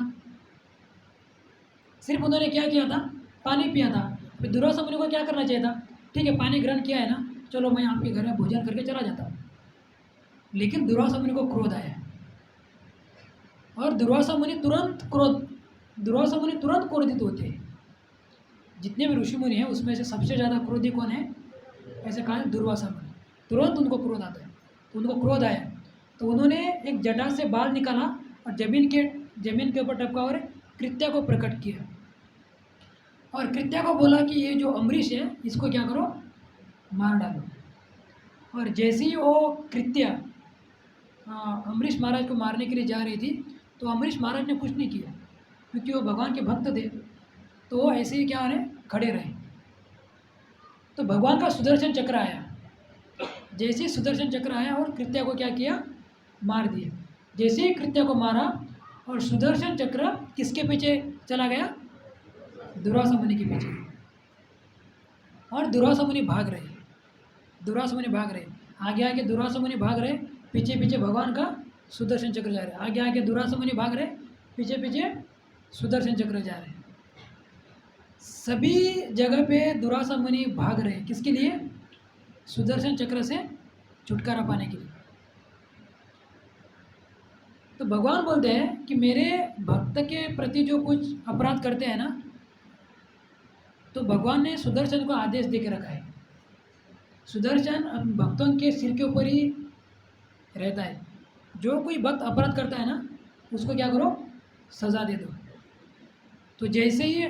सिर्फ उन्होंने क्या किया था? पानी पिया था। फिर दुर्वासा मुनि को क्या करना चाहिए था? ठीक है, पानी ग्रहण किया है ना, चलो मैं आपके घर में भोजन करके चला जाता हूँ। लेकिन दुर्वासा मुनि को क्रोध आया और दुर्वासा मुनि तुरंत क्रोधित होते हैं। जितने भी ऋषि मुनि हैं उसमें से सबसे ज़्यादा क्रोधी कौन है? ऐसे कहा है दुर्वासा मुनि। तुरंत उनको क्रोध आता है। तो उनको क्रोध आया तो उन्होंने एक जटा से बाल निकाला और जमीन के ऊपर टपका और कृत्या को प्रकट किया और कृत्या को बोला कि ये जो अमरीश है इसको क्या करो? मार डालो। और जैसे ही वो कृत्या अमरीश महाराज को मारने के लिए जा रही थी तो अमरीश महाराज ने कुछ नहीं किया, क्योंकि वो भगवान के भक्त थे। तो वो ऐसे ही क्या रहे? खड़े रहे। तो भगवान का सुदर्शन चक्र आया। जैसे ही सुदर्शन चक्र आया और कृत्या को क्या किया? मार दिया। जैसे ही कृत्या को मारा और सुदर्शन चक्र किसके पीछे चला गया? दुर्वासा मुनि के पीछे। और दुर्वासा मुनि भाग रहे। आगे आगे दुर्वासा मुनि भाग रहे, पीछे पीछे भगवान का सुदर्शन चक्र जा रहे। आगे आगे दुर्वासा मुनि भाग रहे, पीछे पीछे सुदर्शन चक्र जा रहे। सभी जगह पे दुर्वासा मुनि भाग रहे। किसके लिए? सुदर्शन चक्र से छुटकारा पाने के लिए। तो भगवान बोलते हैं कि मेरे भक्त के प्रति जो कुछ अपराध करते हैं ना, तो भगवान ने सुदर्शन को आदेश दे के रखा है। सुदर्शन भक्तों के सिर के ऊपर ही रहता है। जो कोई भक्त अपराध करता है ना, उसको क्या करो? सज़ा दे दो। तो जैसे ही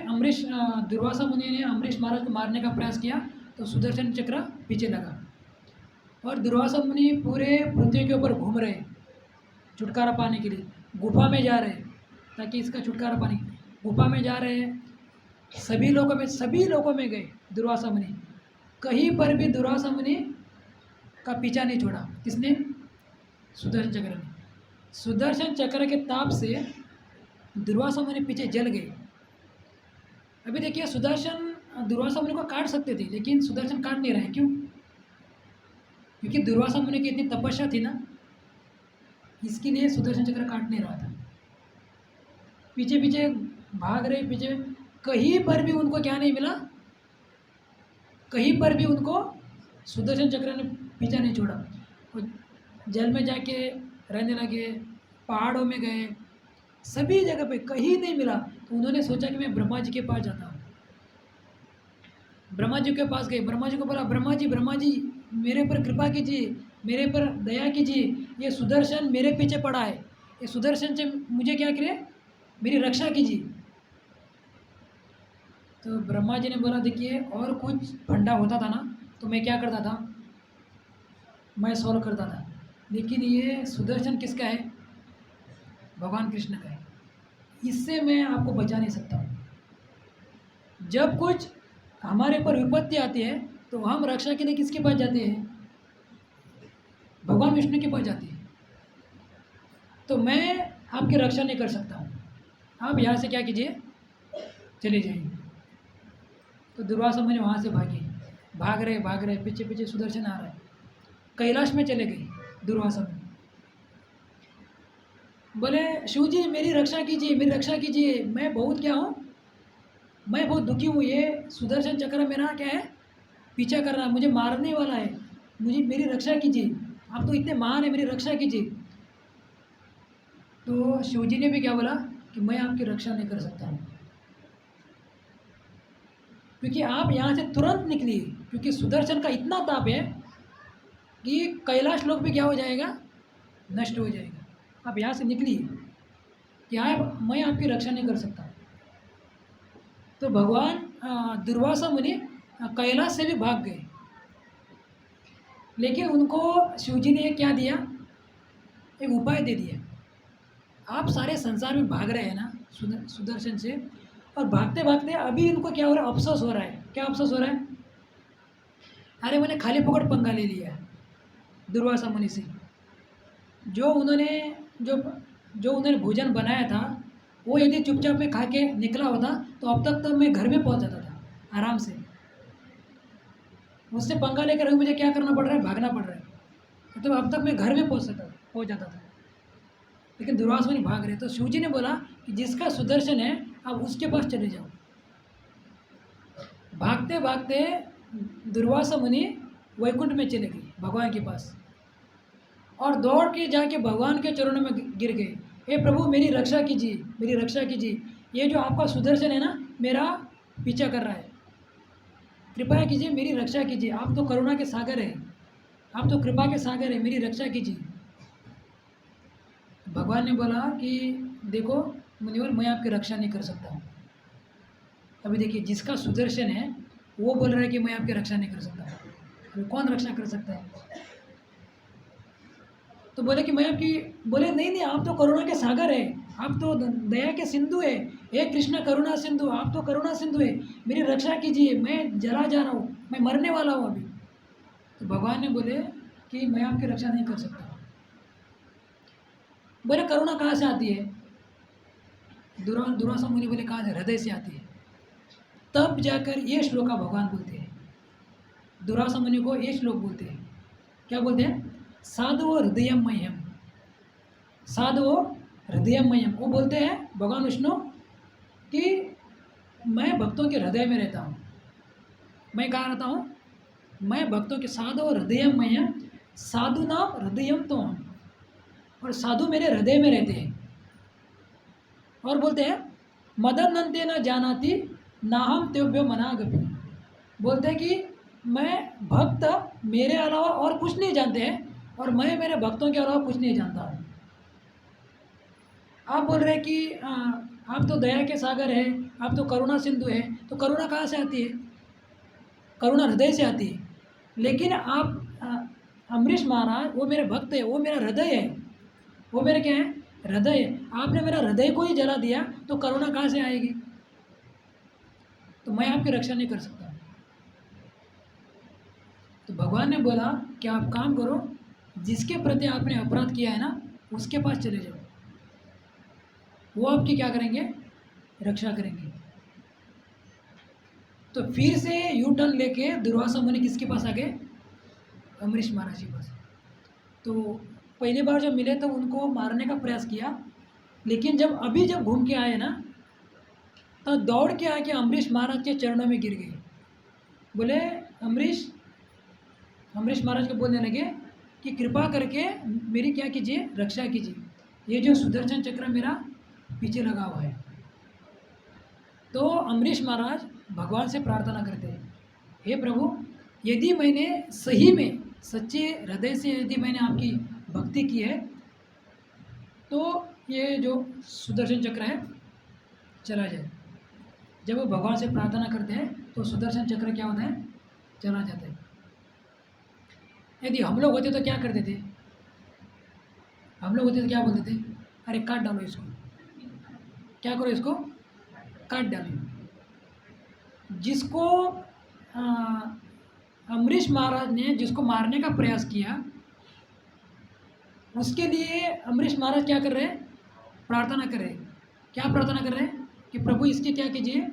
दुर्वासा मुनि ने अमरीश महाराज को मारने का प्रयास किया तो सुदर्शन चक्र पीछे लगा और दुर्वासा मुनि पूरे पृथ्वी के ऊपर घूम रहे छुटकारा पाने के लिए। गुफा में जा रहे ताकि इसका छुटकारा पाने। गुफा में जा रहे, सभी लोगों में गए दुर्वासा मुनि। कहीं पर भी दुर्वासा मुनि का पीछा नहीं छोड़ा। किसने? सुदर्शन चक्र ने। सुदर्शन चक्र के ताप से दुर्वासा मुनि पीछे जल गए। अभी देखिए, सुदर्शन दुर्वासा मुनि को काट सकते थे, लेकिन सुदर्शन काट नहीं रहे। क्यों? क्योंकि दुर्वासा मुनि की इतनी तपस्या थी ना, इसके लिए सुदर्शन चक्र काट नहीं रहा था। पीछे पीछे भाग रहे, पीछे कहीं पर भी उनको क्या नहीं मिला, कहीं पर भी उनको सुदर्शन चक्र ने पीछा नहीं छोड़ा। और जल में जाके रहने लगे, पहाड़ों में गए, सभी जगह पे कहीं नहीं मिला। तो उन्होंने सोचा कि मैं ब्रह्मा जी के पास जाता हूँ। ब्रह्मा जी के पास गए, ब्रह्मा जी को बोला, ब्रह्मा जी मेरे पर कृपा कीजिए, मेरे पर दया कीजिए, ये सुदर्शन मेरे पीछे पड़ा है, ये सुदर्शन से मुझे क्या करे, मेरी रक्षा कीजिए। तो ब्रह्मा जी ने बोला, देखिए और कुछ फंडा होता था ना तो मैं क्या करता था, मैं सॉल्व करता था, लेकिन ये सुदर्शन किसका है? भगवान कृष्ण का है, इससे मैं आपको बचा नहीं सकता। जब कुछ हमारे ऊपर विपत्ति आती है तो हम रक्षा के लिए किसके पास जाते हैं? भगवान विष्णु के पास जाते हैं। तो मैं आपकी रक्षा नहीं कर सकता हूँ, आप यहाँ से क्या कीजिए, चले जाइए। तो दुर्वासा मुनि वहाँ से भाग रहे, पीछे पीछे सुदर्शन आ रहा है। कैलाश में चले गए दुर्वासा मुनि। बोले, शिव जी मेरी रक्षा कीजिए, मेरी रक्षा कीजिए, मैं बहुत क्या हूँ, मैं बहुत दुखी हूँ, ये सुदर्शन चक्र मेरा क्या है, पीछा कर रहा है, मुझे मारने वाला है, मुझे मेरी रक्षा कीजिए, आप तो इतने महान है, मेरी रक्षा कीजिए। तो शिव जी ने भी क्या बोला कि मैं आपकी रक्षा नहीं कर सकता हूँ, क्योंकि आप यहाँ से तुरंत निकलिए, क्योंकि सुदर्शन का इतना ताप है कि कैलाश लोक भी क्या हो जाएगा, नष्ट हो जाएगा। आप यहाँ से निकलिए, यहाँ मैं आपकी रक्षा नहीं कर सकता। तो भगवान दुर्वासा मुनि कैलाश से भी भाग गए, लेकिन उनको शिवजी ने क्या दिया, एक उपाय दे दिया। आप सारे संसार में भाग रहे हैं ना सुदर्शन से, और भागते भागते अभी इनको क्या हो रहा है, अफसोस हो रहा है। क्या अफसोस हो रहा है? अरे मैंने खाली पकड़ पंगा ले लिया दुर्वासा मुनि से। जो उन्होंने भोजन बनाया था वो यदि चुपचाप में खा के निकला होता तो अब तक तो मैं घर में पहुंच जाता था आराम से। मुझसे पंगा लेकर मुझे क्या करना पड़ रहा है, भागना पड़ रहा है, तो अब तक मैं घर में पहुंच जाता था। लेकिन दुर्वासा मुनि भाग रहे। तो शिवजी ने बोला कि जिसका सुदर्शन है आप उसके पास चले जाओ। भागते भागते दुर्वासा मुनि वैकुंठ में चले गए भगवान के पास, और दौड़ के जाके भगवान के चरणों में गिर गए। हे प्रभु मेरी रक्षा कीजिए, मेरी रक्षा कीजिए, ये जो आपका सुदर्शन है ना मेरा पीछा कर रहा है, कृपया कीजिए, मेरी रक्षा कीजिए, आप तो करुणा के सागर हैं, आप तो कृपा के सागर हैं, मेरी रक्षा कीजिए। भगवान ने बोला कि देखो मुनिवर, मैं आपकी रक्षा नहीं कर सकता हूँ। अभी देखिए, जिसका सुदर्शन है वो बोल रहा है कि मैं आपकी रक्षा नहीं कर सकता। अभी कौन रक्षा कर सकता है? तो बोले कि मैं आपकी, बोले नहीं, आप तो करुणा के सागर है, आप तो दया के सिंधु है, हे कृष्ण करुणा सिंधु, आप तो करुणा सिंधु है, मेरी रक्षा कीजिए, मैं जला जा रहा हूँ, मैं मरने वाला हूँ अभी। तो भगवान ने बोले कि मैं आपकी रक्षा नहीं कर सकता। बोले करुणा कहाँ से आती है? दुर्वासा मुनि बोले कहाँ से? हृदय से आती है। तब जाकर ये श्लोका भगवान बोलते हैं, दुर्वासा मुनि को ये श्लोक बोलते हैं। क्या बोलते हैं? साधु हृदयमयम, साधु हृदयमयम। वो बोलते हैं भगवान विष्णु कि मैं भक्तों के हृदय में रहता हूँ। मैं कहाँ रहता हूँ? मैं भक्तों के साधु हृदयमयम, साधु नाम हृदयम तो हम, और साधु मेरे हृदय में रहते हैं। और बोलते हैं मदनंते न जानाति नाहम तेभ्यो मनागपि। बोलते हैं कि मैं भक्त मेरे अलावा और कुछ नहीं जानते हैं, और मैं मेरे भक्तों के अलावा कुछ नहीं जानता हूँ। आप बोल रहे हैं कि आप तो दया के सागर है, आप तो करुणा सिंधु है, तो करुणा कहाँ से आती है? करुणा हृदय से आती है। लेकिन आप अमरीश महाराज वो मेरे भक्त है, वो मेरा हृदय है, वो मेरे क्या है? हृदय है। आपने मेरा हृदय को ही जला दिया तो करुणा कहाँ से आएगी? तो मैं आपकी रक्षा नहीं कर सकता। तो भगवान ने बोला कि आप काम करो, जिसके प्रति आपने अपराध किया है ना, उसके पास चले जाओ, वो आपकी क्या करेंगे, रक्षा करेंगे। तो फिर से यू टर्न लेके दुर्वासा मुनि किसके पास आ गए, अम्बरीश महाराज के पास। तो पहली बार जब मिले तो उनको मारने का प्रयास किया, लेकिन जब घूम के आए ना, तो दौड़ के आके अम्बरीश महाराज के चरणों में गिर गए। बोले अम्बरीश महाराज को बोलने लगे कि कृपा करके मेरी क्या कीजिए, रक्षा कीजिए, ये जो सुदर्शन चक्र मेरा पीछे लगा हुआ है। तो अम्बरीश महाराज भगवान से प्रार्थना करते हैं, हे प्रभु, यदि मैंने सही में सच्चे हृदय से यदि मैंने आपकी भक्ति की है, तो ये जो सुदर्शन चक्र है चला जाए। जब वो भगवान से प्रार्थना करते हैं तो सुदर्शन चक्र क्या होता है, चला जाता है। यदि हम लोग होते तो क्या करते थे, हम लोग होते तो क्या बोलते थे, अरे काट डालो इसको, क्या करो इसको, काट डालो। जिसको अम्बरीश महाराज ने जिसको मारने का प्रयास किया, उसके लिए अम्बरीश महाराज क्या कर रहे हैं, प्रार्थना कर रहे हैं। क्या प्रार्थना कर रहे हैं कि प्रभु इसकी क्या कीजिए,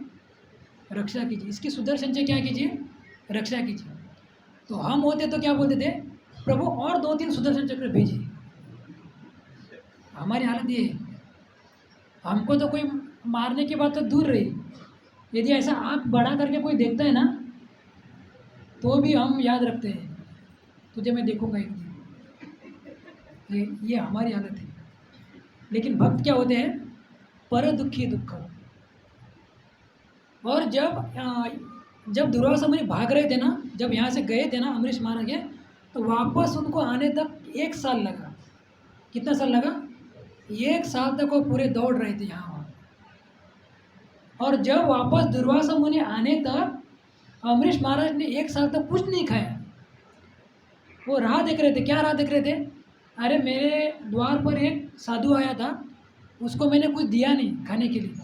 रक्षा कीजिए, इसकी सुदर्शन से क्या कीजिए, रक्षा कीजिए। तो हम होते तो क्या बोलते थे, प्रभु और 2-3 सुदर्शन चक्र भेजिए। हमारी हालत ये है, हमको तो कोई मारने की बात तो दूर रही, यदि ऐसा आँख बढ़ा करके कोई देखता है ना, तो भी हम याद रखते हैं, तुझे मैं देखूंगा एक दिन। ये हमारी हालत है। लेकिन भक्त क्या होते हैं, पर दुखी दुख। और जब दुर्वासा मुनि भाग रहे थे ना, जब यहाँ से गए थे ना अम्बरीश महाराज के, तो वापस उनको आने तक 1 साल लगा। कितना साल लगा, 1 साल तक वो पूरे दौड़ रहे थे यहाँ वहाँ। और जब वापस दुर्वासा मुनि आने तक अम्बरीश महाराज ने 1 साल तक कुछ नहीं खाया। वो राह देख रहे थे। क्या राह देख रहे थे, अरे मेरे द्वार पर एक साधु आया था, उसको मैंने कुछ दिया नहीं खाने के लिए,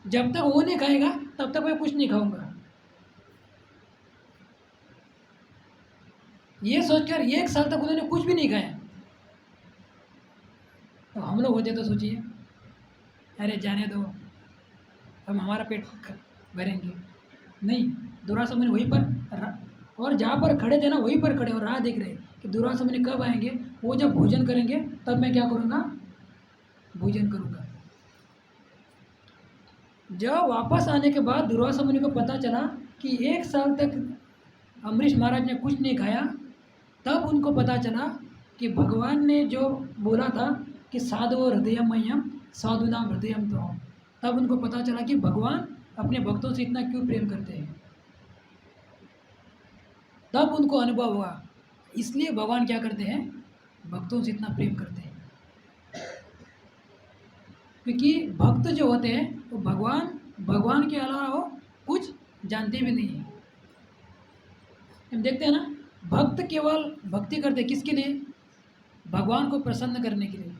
जब तक वो नहीं खाएगा तब तक मैं कुछ नहीं खाऊंगा। ये सोचकर 1 साल तक उन्होंने कुछ भी नहीं खाया। तो हम लोग होते तो सोचिए, अरे जाने दो, हम हमारा पेट भरेंगे। नहीं, दुर्वासा मुनि वहीं पर, और जहाँ पर खड़े थे ना वहीं पर खड़े और राह देख रहे कि दुर्वासा मुनि कब आएंगे, वो जब भोजन करेंगे तब मैं क्या करूँगा, भोजन करूँगा। जब वापस आने के बाद दुर्वासा मुनि को पता चला कि 1 साल तक अम्बरीश महाराज ने कुछ नहीं खाया, तब उनको पता चला कि भगवान ने जो बोला था कि साधु हृदयमय्यम साधुनाम हृदयम तो, तब उनको पता चला कि भगवान अपने भक्तों से इतना क्यों प्रेम करते हैं। तब उनको अनुभव हुआ, इसलिए भगवान क्या करते हैं, भक्तों से इतना प्रेम करते हैं। क्योंकि भक्त जो होते हैं वो भगवान के अलावा वो कुछ जानते भी नहीं है। हम देखते हैं ना, भक्त केवल भक्ति करते किसके लिए, भगवान को प्रसन्न करने के लिए।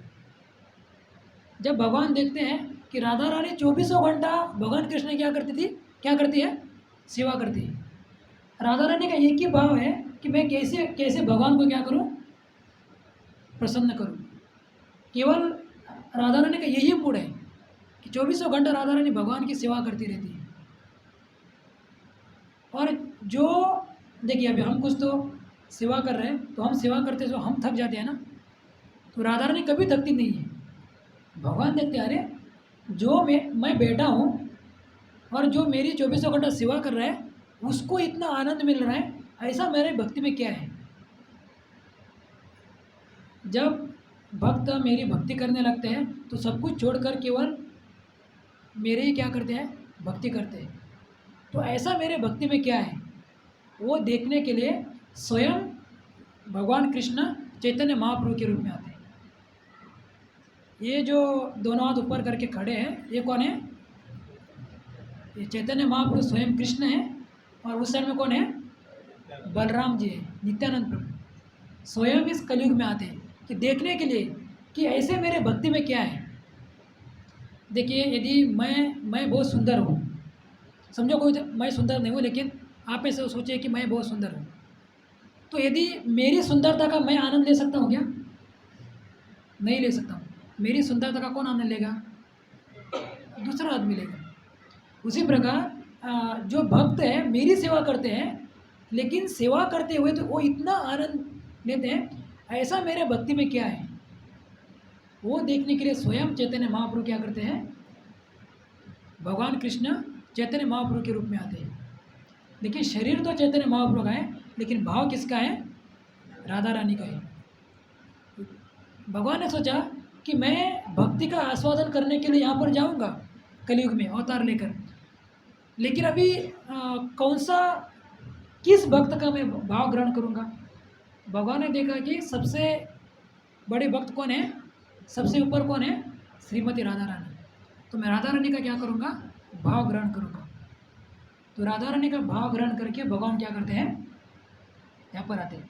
जब भगवान देखते हैं कि राधा रानी 24 घंटा भगवान कृष्ण क्या करती है, सेवा करती है। राधा रानी का एक ही भाव है कि मैं कैसे कैसे भगवान को क्या करूं, प्रसन्न करूं। केवल राधा रानी का यही मूड है कि 24 घंटा राधा रानी भगवान की सेवा करती रहती है। और जो देखिए, अभी हम कुछ तो सेवा कर रहे हैं, तो हम सेवा करते तो हम थक जाते हैं ना, तो राधा रानी कभी थकती नहीं है। भगवान देखते हैं, अरे जो मैं बैठा हूँ और जो मेरी 24 घंटा सेवा कर रहा है उसको इतना आनंद मिल रहा है, ऐसा मेरे भक्ति में क्या है। जब भक्त मेरी भक्ति करने लगते हैं तो सब कुछ छोड़कर केवल मेरे ही क्या करते हैं, भक्ति करते हैं। तो ऐसा मेरे भक्ति में क्या है, वो देखने के लिए स्वयं भगवान कृष्ण चैतन्य महाप्रभु के रूप में आते हैं। ये जो दोनों हाथ ऊपर करके खड़े हैं, ये कौन है, ये चैतन्य महाप्रभु स्वयं कृष्ण है। और उस साइड में कौन है, बलराम जी है, नित्यानंद प्रभु स्वयं इस कलयुग में आते हैं कि देखने के लिए कि ऐसे मेरे भक्ति में क्या है। देखिए, यदि मैं बहुत सुंदर हूँ, समझो कोई मैं सुंदर नहीं हूँ, लेकिन आप ऐसे सोचिए कि मैं बहुत सुंदर हूँ, तो यदि मेरी सुंदरता का मैं आनंद ले सकता हूँ क्या? नहीं ले सकता हूँ। मेरी सुंदरता का कौन आनंद लेगा? दूसरा आदमी लेगा। उसी प्रकार जो भक्त है मेरी सेवा करते हैं, लेकिन सेवा करते हुए तो वो इतना आनंद लेते हैं, ऐसा मेरे भक्ति में क्या है वो देखने के लिए स्वयं चैतन्य महाप्रभु क्या करते हैं? भगवान कृष्ण चैतन्य महाप्रभु के रूप में आते हैं। लेकिन शरीर तो चैतन्य महाप्रभु का है, लेकिन भाव किसका है? राधा रानी का है। भगवान ने सोचा कि मैं भक्ति का आस्वादन करने के लिए यहाँ पर जाऊँगा कलयुग में अवतार लेकर, लेकिन अभी कौन सा किस भक्त का मैं भाव ग्रहण करूँगा? भगवान ने देखा कि सबसे बड़े भक्त कौन है, सबसे ऊपर कौन है? श्रीमती राधा रानी। तो मैं राधा रानी का क्या करूँगा? भाव ग्रहण करूँगा। तो राधा रानी का भाव ग्रहण करके भगवान क्या करते हैं? यहाँ पर आते हैं।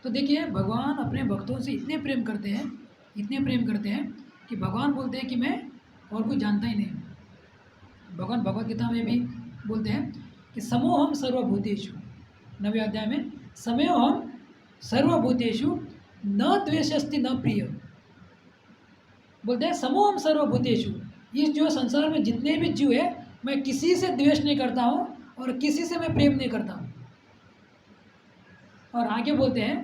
तो देखिए भगवान अपने भक्तों से इतने प्रेम करते हैं, इतने प्रेम करते हैं कि भगवान बोलते हैं कि मैं और कुछ जानता ही नहीं। भगवान भगवद गीता में भी बोलते हैं कि समोहम सर्वभूतेषु, 9वें अध्याय में, समोहम सर्वभूतेषु न द्वेषस्ति न प्रिय। बोलते हैं समोहम सर्वभूतेषु, इस जो संसार में जितने भी जीव है मैं किसी से द्वेष नहीं करता हूँ और किसी से मैं प्रेम नहीं करता हूँ। और आगे बोलते हैं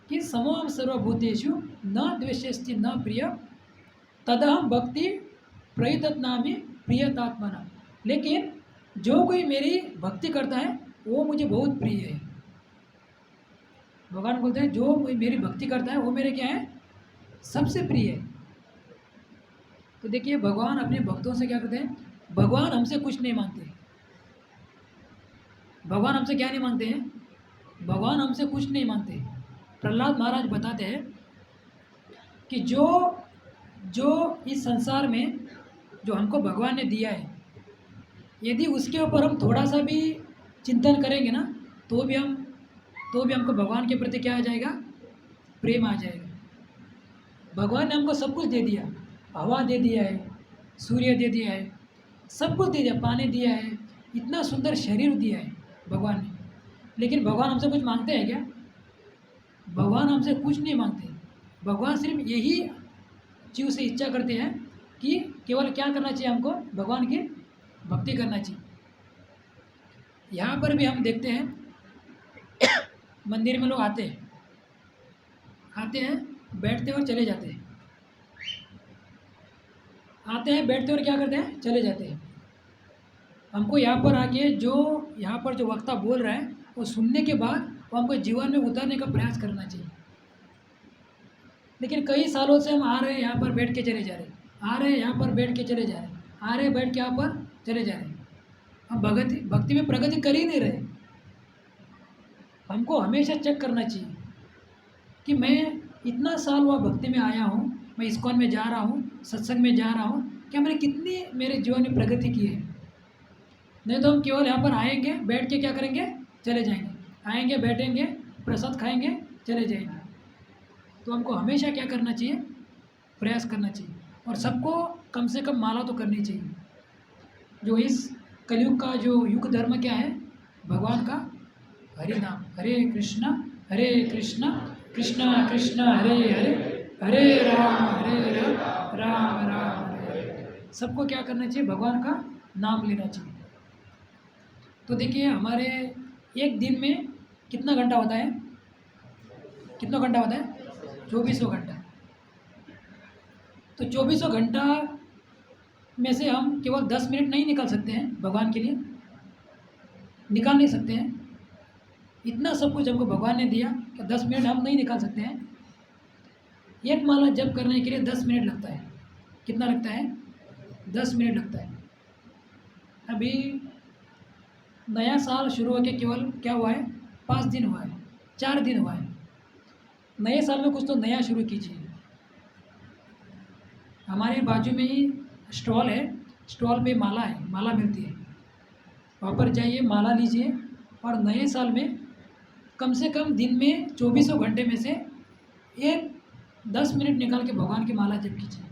कि समोहम सर्वभूतेषु न द्वेषस्ति न प्रिय तदहम भक्ति प्रयतनामि प्रियतात्मना। लेकिन जो कोई मेरी भक्ति करता है वो मुझे बहुत प्रिय है। भगवान बोलते हैं जो कोई मेरी भक्ति करता है वो मेरे क्या है? सबसे प्रिय है। तो देखिए भगवान अपने भक्तों से क्या करते हैं? भगवान हमसे कुछ नहीं मांगते। भगवान हमसे क्या नहीं मांगते हैं? भगवान हमसे कुछ नहीं मांगते। प्रहलाद महाराज बताते हैं कि जो इस संसार में जो हमको भगवान ने दिया है, यदि उसके ऊपर हम थोड़ा सा भी चिंतन करेंगे ना तो भी हमको भगवान के प्रति क्या आ जाएगा? प्रेम आ जाएगा। भगवान ने हमको सब कुछ दे दिया, हवा दे दिया है, सूर्य दे दिया है, सब कुछ दे दिया, पानी दिया है, इतना सुंदर शरीर दिया है भगवान ने। लेकिन भगवान हमसे कुछ मांगते हैं क्या? भगवान हमसे कुछ नहीं मांगते। भगवान सिर्फ यही जीव से इच्छा करते हैं कि केवल क्या करना चाहिए हमको? भगवान की भक्ति करना चाहिए। यहाँ पर भी हम देखते हैं मंदिर में लोग आते हैं, बैठते और चले जाते हैं, आते हैं, बैठते और क्या करते हैं? चले जाते हैं। हमको यहाँ पर आके यहाँ पर जो वक्ता बोल रहा है वो सुनने के बाद वो हमको जीवन में उतारने का प्रयास करना चाहिए। लेकिन कई सालों से हम आ रहे हैं, यहाँ पर बैठ के चले जा रहे हैं, आ रहे हैं, यहाँ पर बैठ के चले जा रहे हैं, आ रहे बैठ के यहाँ पर चले जा रहे हैं। हम भक्ति में प्रगति कर ही नहीं रहे। हमको हमेशा चेक करना चाहिए कि मैं इतना साल हुआ भक्ति में आया हूँ, मैं इस्कॉन में जा रहा हूँ, सत्संग में जा रहा हूँ, क्या मैंने कितनी मेरे जीवन में प्रगति की है? नहीं तो हम केवल यहाँ पर आएंगे, बैठ के क्या करेंगे? चले जाएंगे, आएंगे, बैठेंगे, प्रसाद खाएंगे, चले जाएंगे। तो हमको हमेशा क्या करना चाहिए? प्रयास करना चाहिए। और सबको कम से कम माला तो करनी चाहिए। जो इस कलयुग का जो युग धर्म क्या है? भगवान का हरि नाम, हरे कृष्णा कृष्ण कृष्ण हरे हरे, हरे राम राम राम हरे। सबको क्या करना चाहिए? भगवान का नाम लेना चाहिए। तो देखिए हमारे एक दिन में कितना घंटा होता है? कितना घंटा होता है? 2400 घंटा। तो 2400 घंटा में से हम केवल 10 मिनट नहीं निकाल सकते हैं भगवान के लिए, निकाल नहीं सकते हैं। इतना सब कुछ हमको भगवान ने दिया कि 10 मिनट हम नहीं निकाल सकते हैं। एक माला जप करने के लिए 10 मिनट लगता है। कितना लगता है? 10 मिनट लगता है। अभी नया साल शुरू होकर केवल क्या हुआ है? 5 दिन हुआ है, 4 दिन हुआ है। नए साल में कुछ तो नया शुरू कीजिए। हमारे बाजू में ही स्टॉल है, स्टॉल पे माला है, माला मिलती है, वहाँ पर जाइए, माला लीजिए और नए साल में कम से कम दिन में 2400 घंटे में से 10 मिनट निकाल के भगवान की माला जप कीजिए।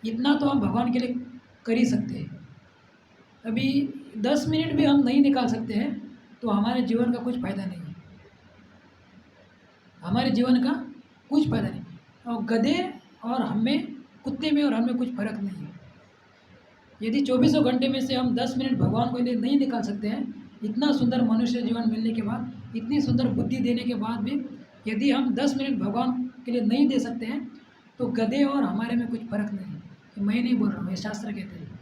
इतना तो हम भगवान के लिए कर ही सकते हैं। अभी 10 मिनट भी हम नहीं निकाल सकते हैं तो हमारे जीवन का कुछ फ़ायदा नहीं है। हमारे जीवन का कुछ फायदा नहीं। और गधे और हमें, कुत्ते में और हमें कुछ फर्क नहीं है। यदि 24 घंटे में से हम 10 मिनट भगवान को लिए नहीं निकाल सकते हैं, इतना सुंदर मनुष्य जीवन मिलने के बाद, इतनी सुंदर बुद्धि देने के बाद भी यदि हम 10 मिनट भगवान के लिए नहीं दे सकते हैं, तो गधे और हमारे में कुछ फर्क नहीं है। ये मैं नहीं बोल रहा हूँ, ये शास्त्र कहते हैं।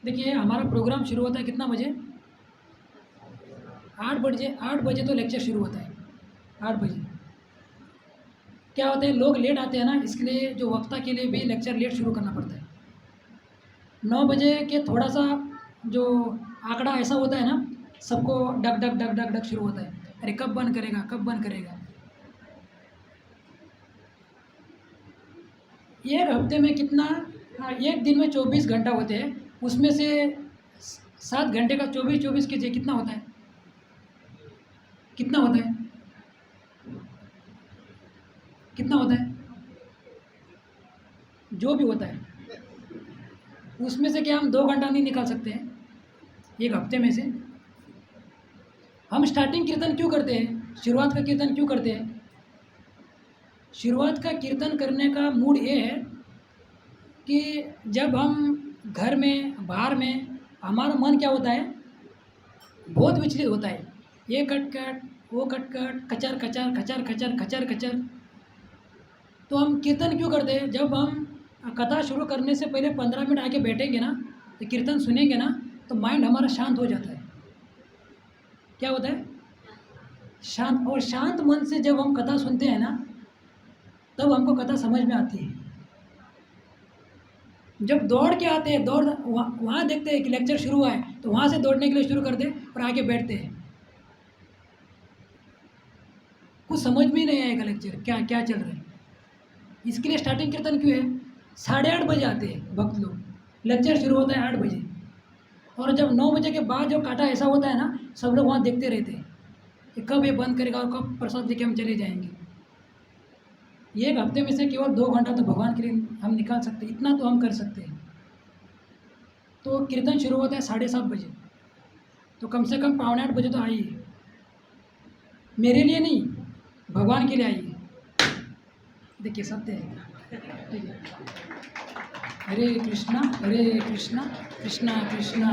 देखिए, हमारा प्रोग्राम शुरू होता है कितना बजे? 8 बजे। 8 बजे तो लेक्चर शुरू होता है। 8 बजे क्या होता है, लोग लेट आते हैं ना, इसके लिए जो वक्ता के लिए भी लेक्चर लेट शुरू करना पड़ता है। 9 बजे के थोड़ा सा जो आंकड़ा ऐसा होता है ना, सबको duck duck duck duck duck शुरू होता है, अरे कब बंद करेगा, कब बंद करेगा। एक हफ्ते में कितना, एक दिन में 24 घंटा होते हैं, उसमें से 7 घंटे का 24 कीजिए, कितना होता है? कितना होता है? कितना होता है? जो भी होता है उसमें से क्या हम 2 घंटा नहीं निकाल सकते हैं एक हफ्ते में से? हम स्टार्टिंग कीर्तन क्यों करते हैं? शुरुआत का कीर्तन क्यों करते हैं? शुरुआत का कीर्तन करने का मूड ये है कि जब हम घर में, बाहर में, हमारा मन क्या होता है, बहुत विचलित होता है। ये कट कट, वो कट कट, कचर कचर, खचर खचर, खचर खचर। तो हम कीर्तन क्यों करते हैं? जब हम कथा शुरू करने से पहले 15 मिनट आके बैठेंगे ना, तो कीर्तन सुनेंगे ना, तो माइंड हमारा शांत हो जाता है। क्या होता है? शांत। और शांत मन से जब हम कथा सुनते हैं ना, तब हमको कथा समझ में आती है। जब दौड़ के आते हैं, दौड़ वहाँ देखते हैं कि लेक्चर शुरू हुआ है, तो वहाँ से दौड़ने के लिए शुरू करते हैं और आगे बैठते हैं। कुछ समझ में ही नहीं आएगा लेक्चर क्या क्या चल रहा है। इसके लिए स्टार्टिंग कीर्तन क्यों है? 8:30 बजे आते हैं भक्त लोग, लेक्चर शुरू होता है 8 बजे। और जब 9 बजे के बाद जो काटा ऐसा होता है ना, सब लोग वहाँ देखते रहते हैं कि कब ये बंद करेगा और कब प्रसाद लेके हम चले जाएंगे। ये एक हफ्ते में से केवल 2 घंटा तो भगवान के लिए हम निकाल सकते हैं, इतना तो हम कर सकते हैं। तो कीर्तन शुरू होता है 7:30 बजे, तो कम से कम 7:45 बजे तो आइए। मेरे लिए नहीं, भगवान के लिए आइए। देखिए सत्य है, ठीक है। हरे कृष्णा कृष्णा कृष्णा